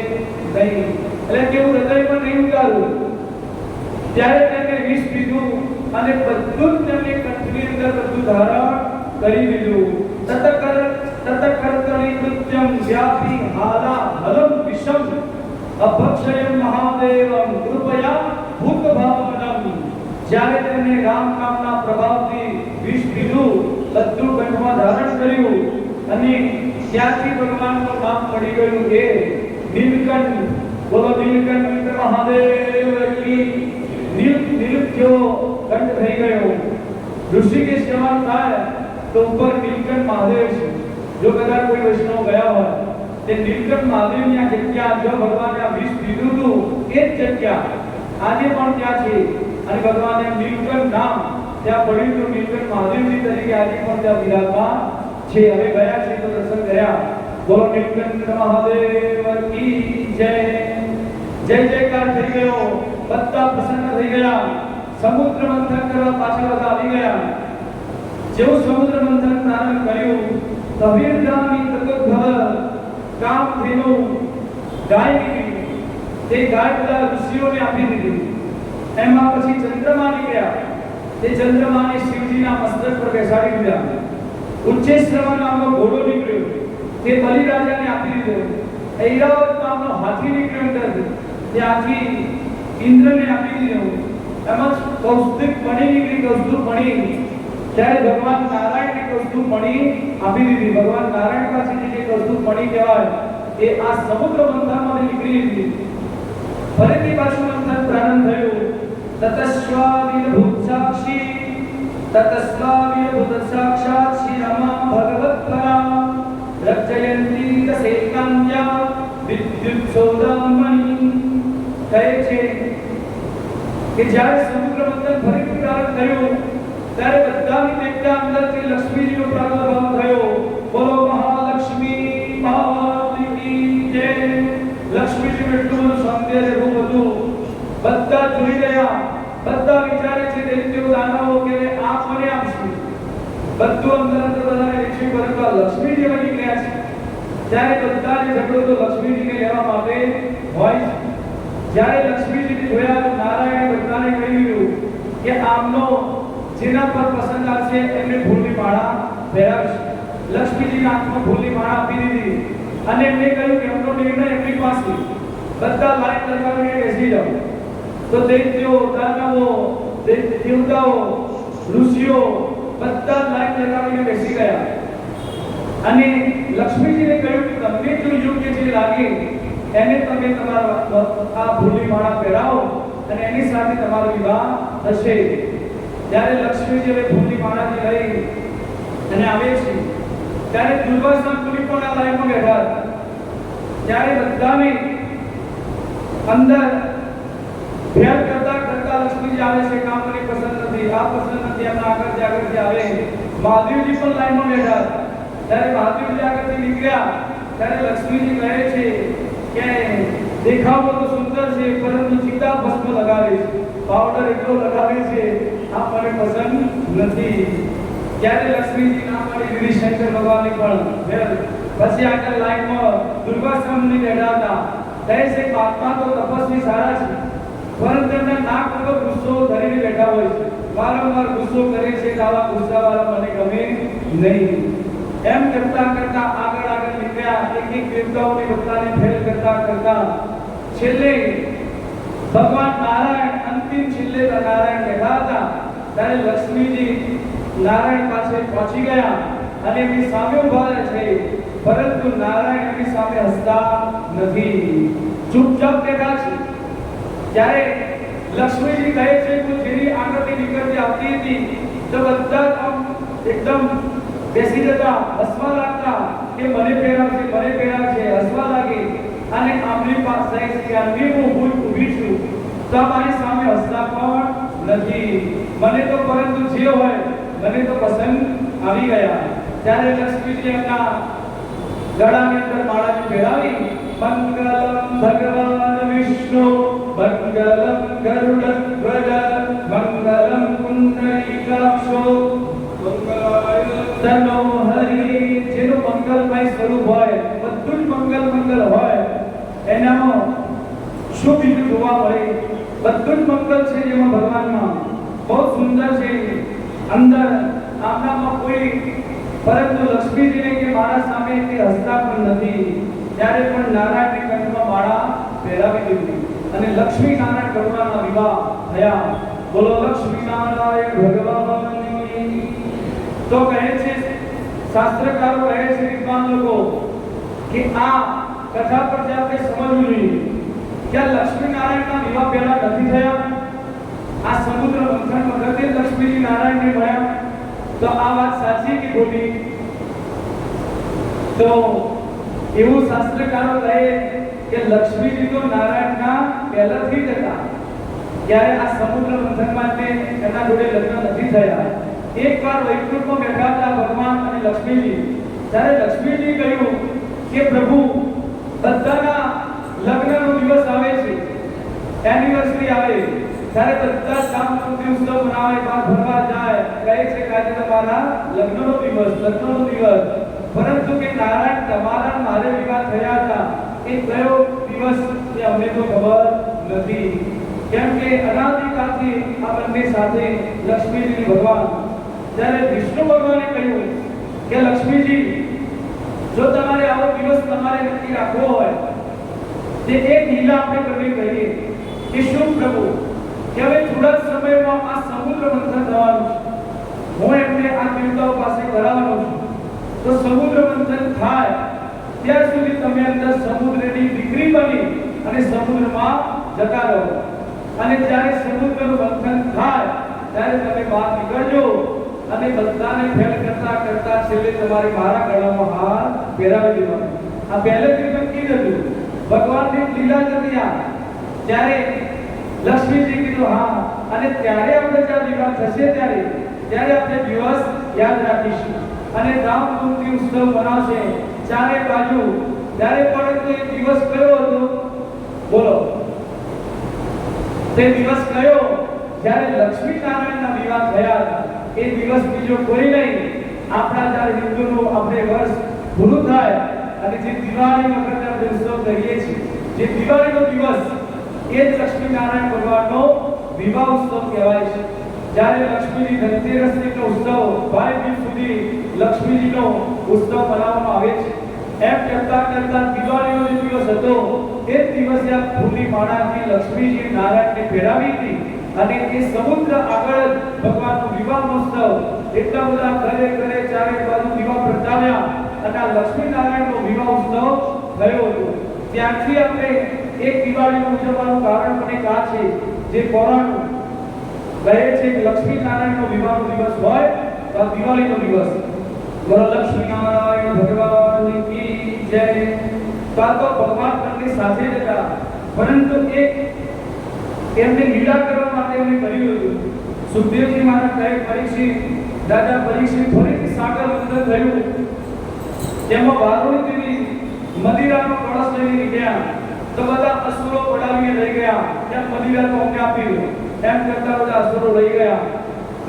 Speaker 1: નહીં, એટલે કે હું હૃદયમાં નહીં ઉતારું। ત્યારે તેને વિષ પીધું અને બધું તેમને કંઠની અંદર બધું ધારણ કરી લીધું। તતકર્તરી કૃત્યમ વ્યાપી હાલા હલમ વિષમ અભક્ષયમ મહાદેવમ કૃપયા ભૂત ભાવનમ। જ્યારે તેને રામ નામના પ્રભાવથી વિષ પીધું, બધું કંઠમાં ધારણ કર્યું, અને ત્યાંથી ભગવાનનું નામ પડી ગયું કે નીલકંઠ। બોલો નીલકંઠ મહાદેવ કી। નીલકંઠ કંઠ થઈ ગયો। ઋષિકેશ જવાનું થાય તો ઉપર નીલકંઠ મહાદેવ છે। જો કદાચ કોઈ વૈષ્ણવ ગયા હોય તે નીલકંઠ મહાદેવની આ જગ્યા, જો ભગવાને આ વિષ પીધું હતું એ જ જગ્યા આજે પણ ત્યાં છે, અને ભગવાને નીલકંઠ નામ ત્યાં પડ્યું હતું। નીલકંઠ મહાદેવજી તરીકે આજે પણ ત્યાં વિરાજમાન છે। હવે ગયા છે તો દર્શન કર્યા। બોલો નીલકંઠ મહાદેવ કી જય। જય જયકાર થઈ ગયો, બધા પ્રસન્ન થઈ ગયા। સમુદ્ર મંથન કરવા પાછળ બધા આવી ગયા। જેવું સમુદ્ર મંથન પ્રારંભ કર્યું, કબીરદાની તત્વભવ કામધેનુ ગાય નીકળી। તે ગાય બધા ઋષિઓને આપી દીધી। એમાં પછી ચંદ્રમા નીકળ્યા। તે ચંદ્રમાને શિવજીના મસ્તક પર બેસાડી દીધા। ઉચ્ચેશ્રવા નામનો ઘોડો નીકળ્યો, તે બલિરાજાને આપી દીધો। ઐરાવત નામનો હાથી નીકળ્યો અંદરથી, તે હાથી ઇન્દ્રને આપી દીધો। એમાં કૌસ્તુભ મણિ નીકળી, કૌસ્તુભ મણિ, ત્યારે ભગવાન નારાયણને કૌસ્તુભ મણિ આપી દીધી। ભગવાન નારાયણ પાસેથી જે કૌસ્તુભ મણિ કહેવાય એ આ સમુદ્ર મંથનમાંથી નીકળી હતી। ફરીથી પાછું મંથન પ્રારંભ થયું। તતસ્વાવિર ભૂત સાક્ષી સાક્ષાત શ્રી રમા ભગવત પરા રચયંતી તસેકાંજા વિદ્યુત સૌદામણી। કહે છે કે જ્યારે સમુદ્ર મંથન ફરીથી પ્રારંભ થયું ત્યારે બધાની દેવતા અંદરથી લક્ષ્મીજીનો પ્રાદુર્ભાવ થયો। બોલો મહાલક્ષ્મી માતની જય। લક્ષ્મીજીનું એટલું બધું સૌંદર્ય રૂપ હતું, બધા જોઈ રહ્યા। બધા વિચારે છે દૈત્યો દાનવો કે આ કોને આપશે, બધું અંદર બધાને વિચાર પરંતુ લક્ષ્મીજી એવા નીકળ્યા છે। ત્યારે બધા જે ઝઘડો તો લક્ષ્મીજીને લેવા માટે હોય છે। જ્યારે લક્ષ્મીજીને જોયા તો નારાયણે બધાને કહી દીધું કે આમનો જેના પર પસંદ આવશે એમને ફૂલની માળા પહેરાવશે। લક્ષ્મીજીના હાથમાં ફૂલની માળા આપી દીધી અને એમને કહ્યું કે એમનો નિર્ણય એમની પાસે, બધા લાઈન લગાવીને બેસી જાઓ। તો દૈત્યો દાનવો દેવતાઓ ઋષિઓ બધા લાઈન લગાવીને બેસી ગયા અને લક્ષ્મીજીને કહ્યું કે તમને જો યોગ્ય જે લાગે એને તમે તમારા આ ફૂલની માળા પહેરાવો। અને એની સાથે તમારો વિવાહ થશે. જ્યારે લક્ષ્મીજી હવે ફૂલની માળાથી લઈ અને આવે છે ત્યારે દુર્વાસા મુનિ પણ આ લાઈનમાં બેઠા હતા. ત્યારે બધાને અંદર ભેદ કરતા કરતા લક્ષ્મીજી આવે છે, કામ મને પસંદ નથી, આ પસંદ નથી, એમના આગળથી આવે. મહાદેવજી પણ લાઈનમાં બેઠા હતા. ત્યારે મહાદેવજી આગળથી નીકળ્યા ત્યારે લક્ષ્મીજી કહે છે કે દેખાવમાં તો સુંદર છે, પરંતુ ચિત્તા ભસ્મ લગાવે છે, પાવડર એટલો લગાવે છે, આ મને પસંદ નથી. ત્યારે લક્ષ્મીજી ના પાડી દીધી શંકર ભગવાનની પણ. પછી આગળ લાઈનમાં દુર્વાસા મુનિ બેઠા હતા. કહે છે કે આત્મા તો તપસ્વી સારા છે, પરંતુ એમના નાક ઉપર ગુસ્સો ધરીને બેઠા હોય છે, વારંવાર ગુસ્સો કરે છે કે આવા ગુસ્સાવાળા મને ગમે નહીં. એમ કરતા કરતા આગળ નીકળ્યા. એક દેવતાઓની બધાને ફેલ કરતા કરતા છેલ્લે ભગવાન નારાયણ અંતિમ છેલ્લે નારાયણ બેઠા હતા. ત્યારે લક્ષ્મીજી નારાયણ પાસે પહોંચી ગયા અને એમની સામે ઉભા રહે છે, પરંતુ નારાયણ એમની સામે હસતા નથી, ચૂપચાપ બેઠા છે. ત્યારે લક્ષ્મીજી કહે છે કે જેની આગળથી નીકળતી આવતી હતી તો બધા આમ એકદમ બેસી જતા, હસવા લાગતા કે મને પહેરાવશે, હસવા લાગી. અને આમની પાસે કે હું ઊભી છું તો મારી સામે હસતા પણ નથી, મને તો પરંતુ જે હોય મને તો પસંદ આવી ગયા. ત્યારે લક્ષ્મીજી એમના ગળાની અંદર માળાને પહેરાવી મંગલમ ભગવાન વિષ્ણુ મંગલમ ગરુડધ્વજ મંગલમ પુંડરીકાક્ષો તનો હરિ. જેનું મંગલમય સ્વરૂપ હોય, બધું જ મંગલ હોય, એનામાં શું બીજું જોવા મળે? બધું જ મંગલ છે જેમાં ભગવાનમાં બહુ સુંદર છે. અંદર આમનામાં કોઈ પરંતુ લક્ષ્મીજીને કે મારા સામે તે હસતા પણ નથી. ત્યારે પણ નારાયણની કંઠમાં માળા પહેરાવી દીધી અને લક્ષ્મી નારાયણ ભગવાનના વિવાહ થયા. બોલો લક્ષ્મી નારાયણ ભગવાનની. તો કહે છે શાસ્ત્રકારો, કહે છે વિદ્વાન લોકો કે આ કથા પર આપણે સમજવું જોઈએ કે લક્ષ્મી નારાયણના વિવાહ પહેલા નથી થયા. આ સમુદ્ર મંથન વખતે લક્ષ્મીજી નારાયણને મળ્યા. તો આ વાત સાચી કે ખોટી? તો એવું શાસ્ત્રકારો કહે કે લક્ષ્મીજી તો નારાયણના પહેલાથી જ હતા. ત્યારે આ સમુદ્ર મંથન માટે એમના જોડે લગ્ન નથી થયા. એકવાર વૈકુંઠમાં બેઠા હતા ભગવાન અને લક્ષ્મીજી. ત્યારે લક્ષ્મીજી કહ્યું કે પ્રભુ, બધાના લગ્નનો દિવસ આવે છે, એનિવર્સરી આવે, ત્યારે બધા સામૂહિક ઉત્સવ મનાવે, બહાર ફરવા જાય, કહે છે કે આજે તમારા લગ્નનો દિવસ. પરંતુ કે નારાયણ તમારા મારે વિવાહ થયા હતા એ કયો દિવસ એ અમને તો ખબર નથી. કેમ કે અનાદિકાળથી આ બંને સાથે લક્ષ્મીજી ભગવાન. ત્યારે વિષ્ણુ ભગવાને કહ્યું કે લક્ષ્મીજી, જો તમારે આવો દિવસ તમારે નક્કી રાખવો હોય તે એક લીલા આપણે કરવી કહીએ કે શું પ્રભુ, કે હવે થોડા સમયમાં આ સમુદ્ર મંથન થવાનું છે, હું એમને આ દેવતાઓ પાસે કરાવવાનો છું. તો સમુદ્ર મંથન થાય ત્યાર સુધી તમે અંદર સમુદ્રની દીકરી બની અને સમુદ્રમાં જતા રહો, અને જ્યારે સમુદ્રનું મંથન થાય ત્યારે તમે બહાર નીકળજો અને બધાને ફેલ કરતા કરતા છેલ્લે તમારે મારા ગળામાં હાર પહેરાવી દેવાનો. આ પહેલેથી નક્કી હતું, ભગવાનની લીલા હતી આ. ત્યારે લક્ષ્મીજી કીધું હા, અને ત્યારે આપણે જ્યારે વિવાહ થશે ત્યારે આપણે દિવસ યાદ રાખીશું અને રામકુંડની ઉત્સવ મનાવશે ચારે બાજુ. ત્યારે પણ તો એ દિવસ કયો હતો? બોલો, તે દિવસ કયો? જ્યારે લક્ષ્મી નારાયણના વિવાહ થયા હતા. એ દિવસ બીજો કોઈ નહીં. આપણા જ્યારે હિન્દુનું આપણે વર્ષ પૂરું થાય અને જે દિવાળી વખતે આપણે ઉત્સવ કરીએ છીએ, જે દિવાળીનો દિવસ, એ જ લક્ષ્મી નારાયણ ભગવાનનો વિવાહ ઉત્સવ કહેવાય છે. જ્યારે લક્ષ્મીજી ધનતેરસનો ઉત્સવ 22 દિવસ સુધી લક્ષ્મીજીનો ઉત્સવ મનાવવામાં આવે છે. એમ કરતા કરતા દિવાળીનો જે દિવસ હતો એ જ દિવસે આ ફૂલની માળાથી લક્ષ્મીજી નારાયણને પહેરાવી હતી અને એ સમુદ્ર આગળ ભગવાનનો વિવાહ મહોત્સવ. એટલા બધા ઘરે ઘરે ચારે બાજુ દીવા પ્રગટાવ્યા અને આ લક્ષ્મી નારાયણનો વિવાહ ઉત્સવ થયો હતો. ત્યાંથી આપણે એક દિવાળીનું ઉજવવાનું કારણ પણ એક આ છે જે પૌરાણ કહે છે કે લક્ષ્મી નારાયણનો વિવાહનો દિવસ હોય તો આ દિવાળીનો દિવસ. બોલો લક્ષ્મી નારાયણ ભગવાન કી જય. તો આ તો ભગવાન તેમની સાથે જ હતા, પરંતુ એક એમને લીલા કરવા માટે એમને કર્યું હતું. સુખદેવજી મહારાજ કહે પરીક્ષિત, દાદા પરીક્ષિત, ફરીથી સાગર મંથન થયું. તેમાં વારુણી દેવી મદિરાનો કળશ લઈને નીકળ્યા તો બધા અસુરો પડાવીને લઈ ગયા. તેમ મદિરા તો અમને આપી એમ કરતા બધા અસુરો લઈ ગયા.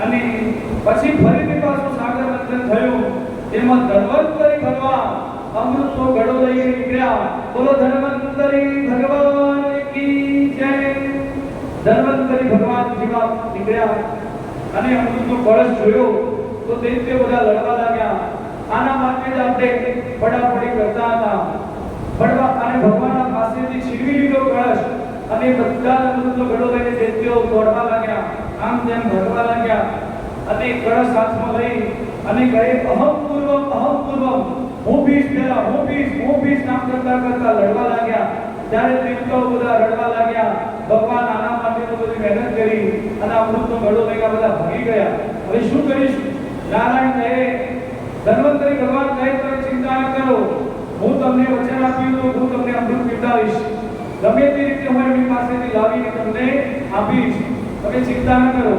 Speaker 1: અને પછી ફરીથી પાછું સાગર મંથન થયું. તેમાં ધન્વંતરી ભગવાન અમૃતનો ઘડો લઈને નીકળ્યા. બોલો ધન્વંતરી ભગવાન કી જય. ધન્વંતરી ભગવાન જેવા નીકળ્યા અને અમૃતનો કળશ જોયો તો દૈત્ય બધા લડવા લાગ્યા. આના માટે જ આપણે પડાપડી કરતા હતા. પડવા અને ભગવાનના પાસેથી છીનવી લીધો કળશ અને બધા અમૃતનો ઘડો લઈને દૈત્યો દોડવા લાગ્યા, આમ તેમ ભરવા લાગ્યા. અને કળશ હાથમાં લઈ અને કહે અહમ પૂર્વમ, હું બીજ નામ કરતા કરતા લડવા લાગ્યા. ત્યારે દેવતાઓ બધા રડવા લાગ્યા. ભગવાન આના માટે તો બધી મહેનત કરી અને અમૃતનો ઘડો લઈને બધા ભાગી ગયા. હવે શું કરીશું? નારાયણ કહે, ધન્વંતરી ભગવાન કહે તમે ચિંતા ન કરો, હું તમને વચન આપ્યું તો હું તમને અમૃત પીવડાવીશ. ગમે તે રીતે હું એમની પાસેથી લાવીને તમને આપીશ, તમે ચિંતા ન કરો.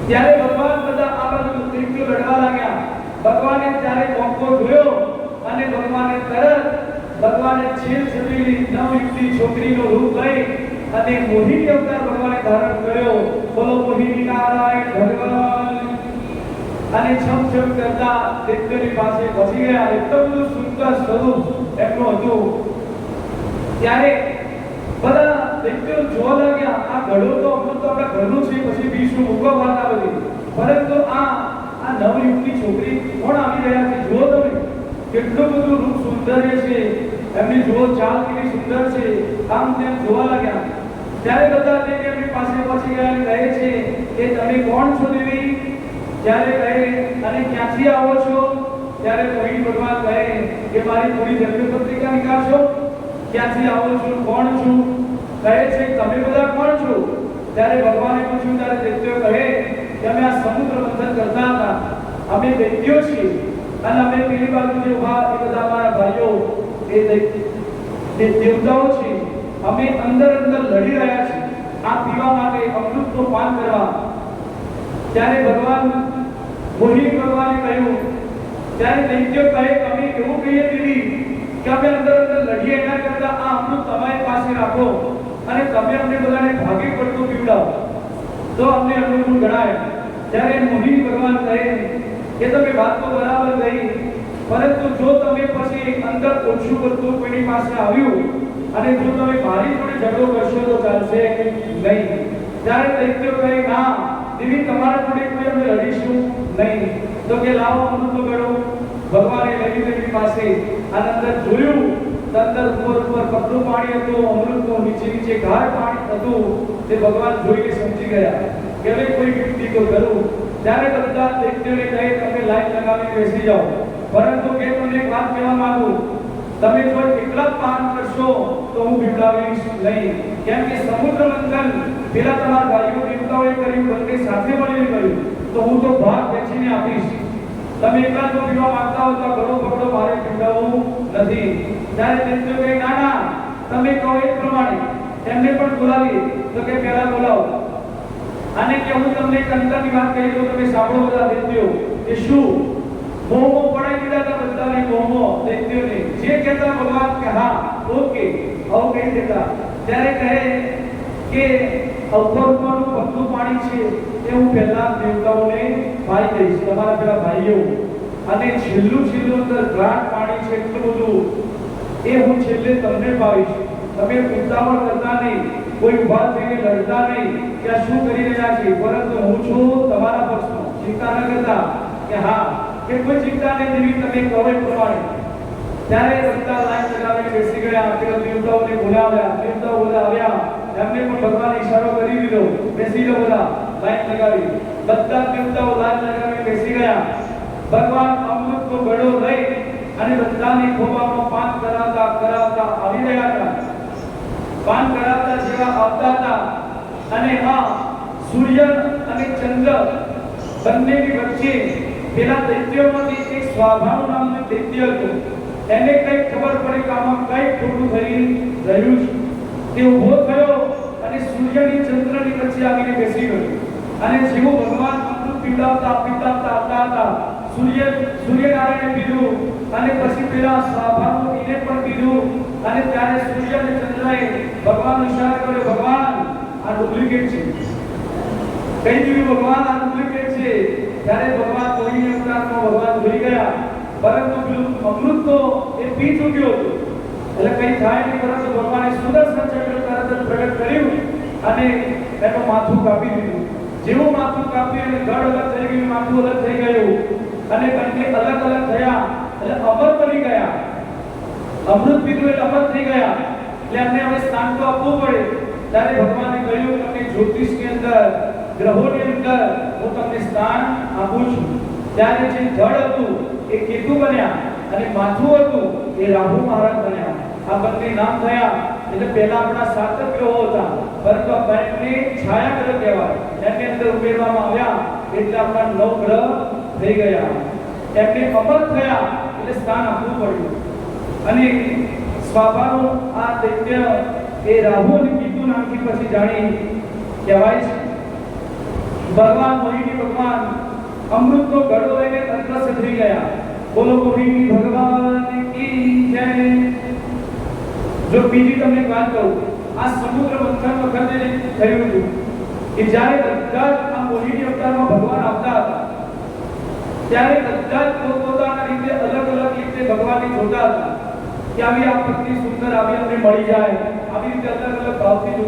Speaker 1: ત્યારે ભગવાન બધા આ બાજુ દૈત્યો લડવા લાગ્યા. ભગવાને ત્યારે મોકો જોયો અને ભગવાને છેલ છબીલી નવયુવતી છોકરીનો રૂપ લઈ અને મોહિની અવતાર ભગવાને ધારણ કર્યો. બોલો મોહિની નારાયણ ભગવાન. અને છમ કરતા દૈત્યની પાસે પહોંચી ગયા. એટલું બધું સુંદર સ્વરૂપ એમનું હતું. ત્યારે બધા દૈત્યો જોવા લાગ્યા આ ઘડો તો અમૃત તો આપણા ઘરનું છે, પછી બીજું મૂકવા વાળા બધી, પરંતુ આ નવયુવતી છોકરી કોણ આવી રહ્યા છે? જુઓ તમે કેટલું બધું રૂપ સૌંદર્ય છે એમની, જુઓ ચાલ કેવી સુંદર છે, આમ તેમ જોવા લાગ્યા. ત્યારે બધા એમની પાસે પહોંચી ગયા અને કહે છે કે તમે કોણ છો દેવી? ત્યારે કહે અને ક્યાંથી આવો છો? ત્યારે મોહિની ભગવાન કહે કે મારી થોડી જન્મ પત્રિકા નીકાળશો. ક્યાંથી આવો છો, કોણ છું? કહે છે તમે બધા કોણ છો? ત્યારે ભગવાને પૂછ્યું. ત્યારે દૈત્યો કહે કે અમે આ સમુદ્ર મંથન કરતા હતા, અમે દૈત્યો છીએ અને અમે પેલી બાજુ જે ઉભા એ બધા અમારા ભાઈઓ એ દેવતાઓ છે. અમે અંદર લડી રહ્યા છીએ આ પીવા માટે, અમૃતનો પાન કરવા. ત્યારે ભગવાન મોહિની ભગવાને કહ્યું. ત્યારે દૈત્યો કહે અમે એવું કહીએ દીદી કે અમે અંદર લડીએ એના કરતા આ અમૃત તમારી પાસે રાખો અને તમે અમને બધાને ભાગે પડતું પીવડાવો તો અમને અનુકૂળ ગણાય. ત્યારે મોહિની ભગવાન કહે કે તમે વાત તો બરાબર કહી, પરંતુ જો તમે પછી અંદર ઓછું પડતું કોઈની પાસે આવ્યું અને જો તમે મારી જોડે ઝઘડો કરશો તો ચાલશે નહીં. ત્યારે દૈત્યો કહે ના દેવી, તમારા જોડે કોઈ અમે લડીશું નહીં. તો કે લાવો અમૃતનો ઘડો. ભગવાને લઈ દેવી પાસે અંદર જોયું તો અંદર ઉપર કપડું પાણી હતું, અમૃતનું નીચે ગાઢ પાણી હતું. તે ભગવાન જોઈને સમજી ગયા કે હવે કોઈ વ્યક્તિ તો કરું. ત્યારે બધા દૈત્યોને કહે તમે લાઈન લગાવીને બેસી જાઓ, પરંતુ કે તમને એક વાત કહેવા માંગુ, તમે જો એકલા પાન કરશો તો હું પીવડાવીશ નહીં. કેમ કે સમુદ્ર મંથન પેલા તમારા ભાઈઓ દેવતાઓએ કર્યું, બંને સાથે મળીને કર્યું, તો હું તો ભાગ વેચીને આપીશ. તમે એકલા જો પીવા માંગતા હો તો ઘડો પકડો, મારે પીવડાવવું નથી. ત્યારે દૈત્યો કહે ના ના, તમે કહો એ પ્રમાણે. એમને પણ બોલાવી તો કે પહેલા બોલાવો. અને કે હું તમને એક અંતરની વાત કહી દઉં, તમે સાંભળો બધા દૈત્યો. કે શું મોહમો પડાઈ દીધા હતા બધાને, મોહમો દૈત્યોને જે કહેતા ભગવાન કે હા ઓકે આવું કહી દેતા. ત્યારે કહે કે અવતરનું બધું પાણી છે એ હું પહેલા દેવતાઓને પાઈ દઈશ, તમારા પેલા ભાઈઓ. અને છેલ્લું અંદર ગ્રાટ પાણી છે એટલું બધું એ હું છેલ્લે તમને પાવીશ. તમે ઉતાવળ કરતા નહીં, કોઈ ઉભા થઈને લડતા નહીં કે આ શું કરી રહ્યા છે, પરંતુ હું છું તમારા પક્ષમાં. ચિંતા ન કરતા કે હા કે કોઈ ચિંતા નહીં દેવી, તમે કહો એ પ્રમાણે. ત્યારે બધા લાઈન લગાવીને બેસી ગયા. પેલા દેવતાઓને બોલાવ્યા, દેવતાઓ બધા આવ્યા, એમને પણ ભગવાન ઈશારો કરી દીધો બેસી જાઓ. બધા લાઈન લગાવી, બધા દેવતાઓ લાઈન લગાવીને બેસી ગયા. ભગવાન અમૃતનો ઘડો લઈ અને બધાની ખોબામાં પાન કરાવતા આવી રહ્યા હતા. પાન કરાવતા જેવા આવતા હતા અને આ સૂર્ય અને ચંદ્ર બંનેની વચ્ચે પેલા દૈત્યોમાંથી એક સ્વાભાનું નામનું દૈત્ય હતું. એને કઈ ખબર પડી કે આમાં કઈ ખોટું થઈ રહ્યું છે. તે ઊભો થયો અને સૂર્યની ચંદ્રની વચ્ચે આવીને બેસી ગયો. અને જેવું ભગવાન અમૃત પીવડાવતા આવતા હતા, સૂર્યનારાયણે પીધું અને પછી પેલા સ્વાભાનું એને પણ પીધું. અને ત્યારે સૂર્ય અને ચંદ્રએ ભગવાન ઈશારો કર્યો, ભગવાન આ ડુપ્લિકેટ છે. કઈ દીધું ભગવાન આ ડુપ્લિકેટ છે. ત્યારે ભગવાન મોહિની અવતારમાં ભગવાન ભૂલી ગયા, પરંતુ પેલું અમૃત તો એ પી ચૂક્યો હતો એટલે કઈ થાય નહીં. પરંતુ ભગવાને સુદર્શન ચક્ર તરત જ પ્રગટ કર્યું અને એનું માથું કાપી દીધું. જેવું માથું કાપ્યું અને ધડ અલગ થઈ ગયું, માથું અલગ થઈ ગયું અને બંને અલગ અલગ થયા એટલે અમર બની ગયા. અમૃત પીધું એટલે અમર થઈ ગયા એટલે અમને હવે સ્થાન તો આપવું પડે. ત્યારે ભગવાને કહ્યું, તમને જ્યોતિષની અંદર, ગ્રહોની અંદર હું તમને સ્થાન આપું છું. ત્યારે જે ધડ હતું એ કેતુ બન્યા અને માથું હતું એ રાહુ મહારાજ બન્યા. આ બંને નામ થયા. એટલે પહેલા આપણા 7 ગ્રહો હતા, પરંતુ આ બંને છાયા ગ્રહ કહેવાય. એની અંદર ઉમેરવામાં આવ્યા એટલે આપણા 9 ગ્રહ થઈ ગયા. એમને અમર થયા એટલે સ્થાન આપવું પડ્યું. અને સ્વાભાનું આ દૈત્ય એ રાહુ અને કેતુ નામથી પછી જાણી કહેવાય છે. ભગવાન મોહિની ભગવાન અમૃતનો ઘડો લઈને અદ્રશ્ય થઈ ગયા. બોલો મોહિની ભગવાન કી જય. જો બીજી તમને વાત કહું, આ સમુદ્ર મંથન વખતે થયું હતું કે જ્યારે બધા આ મોહિની અવતારમાં ભગવાન આવતા હતા ત્યારે બધા જ પોતપોતાના રીતે અલગ અલગ રીતે ભગવાનને જોતા હતા કે આવી આ પત્ની સુંદર આવી અમને મળી જાય, આવી રીતે અલગ અલગ ભાવથી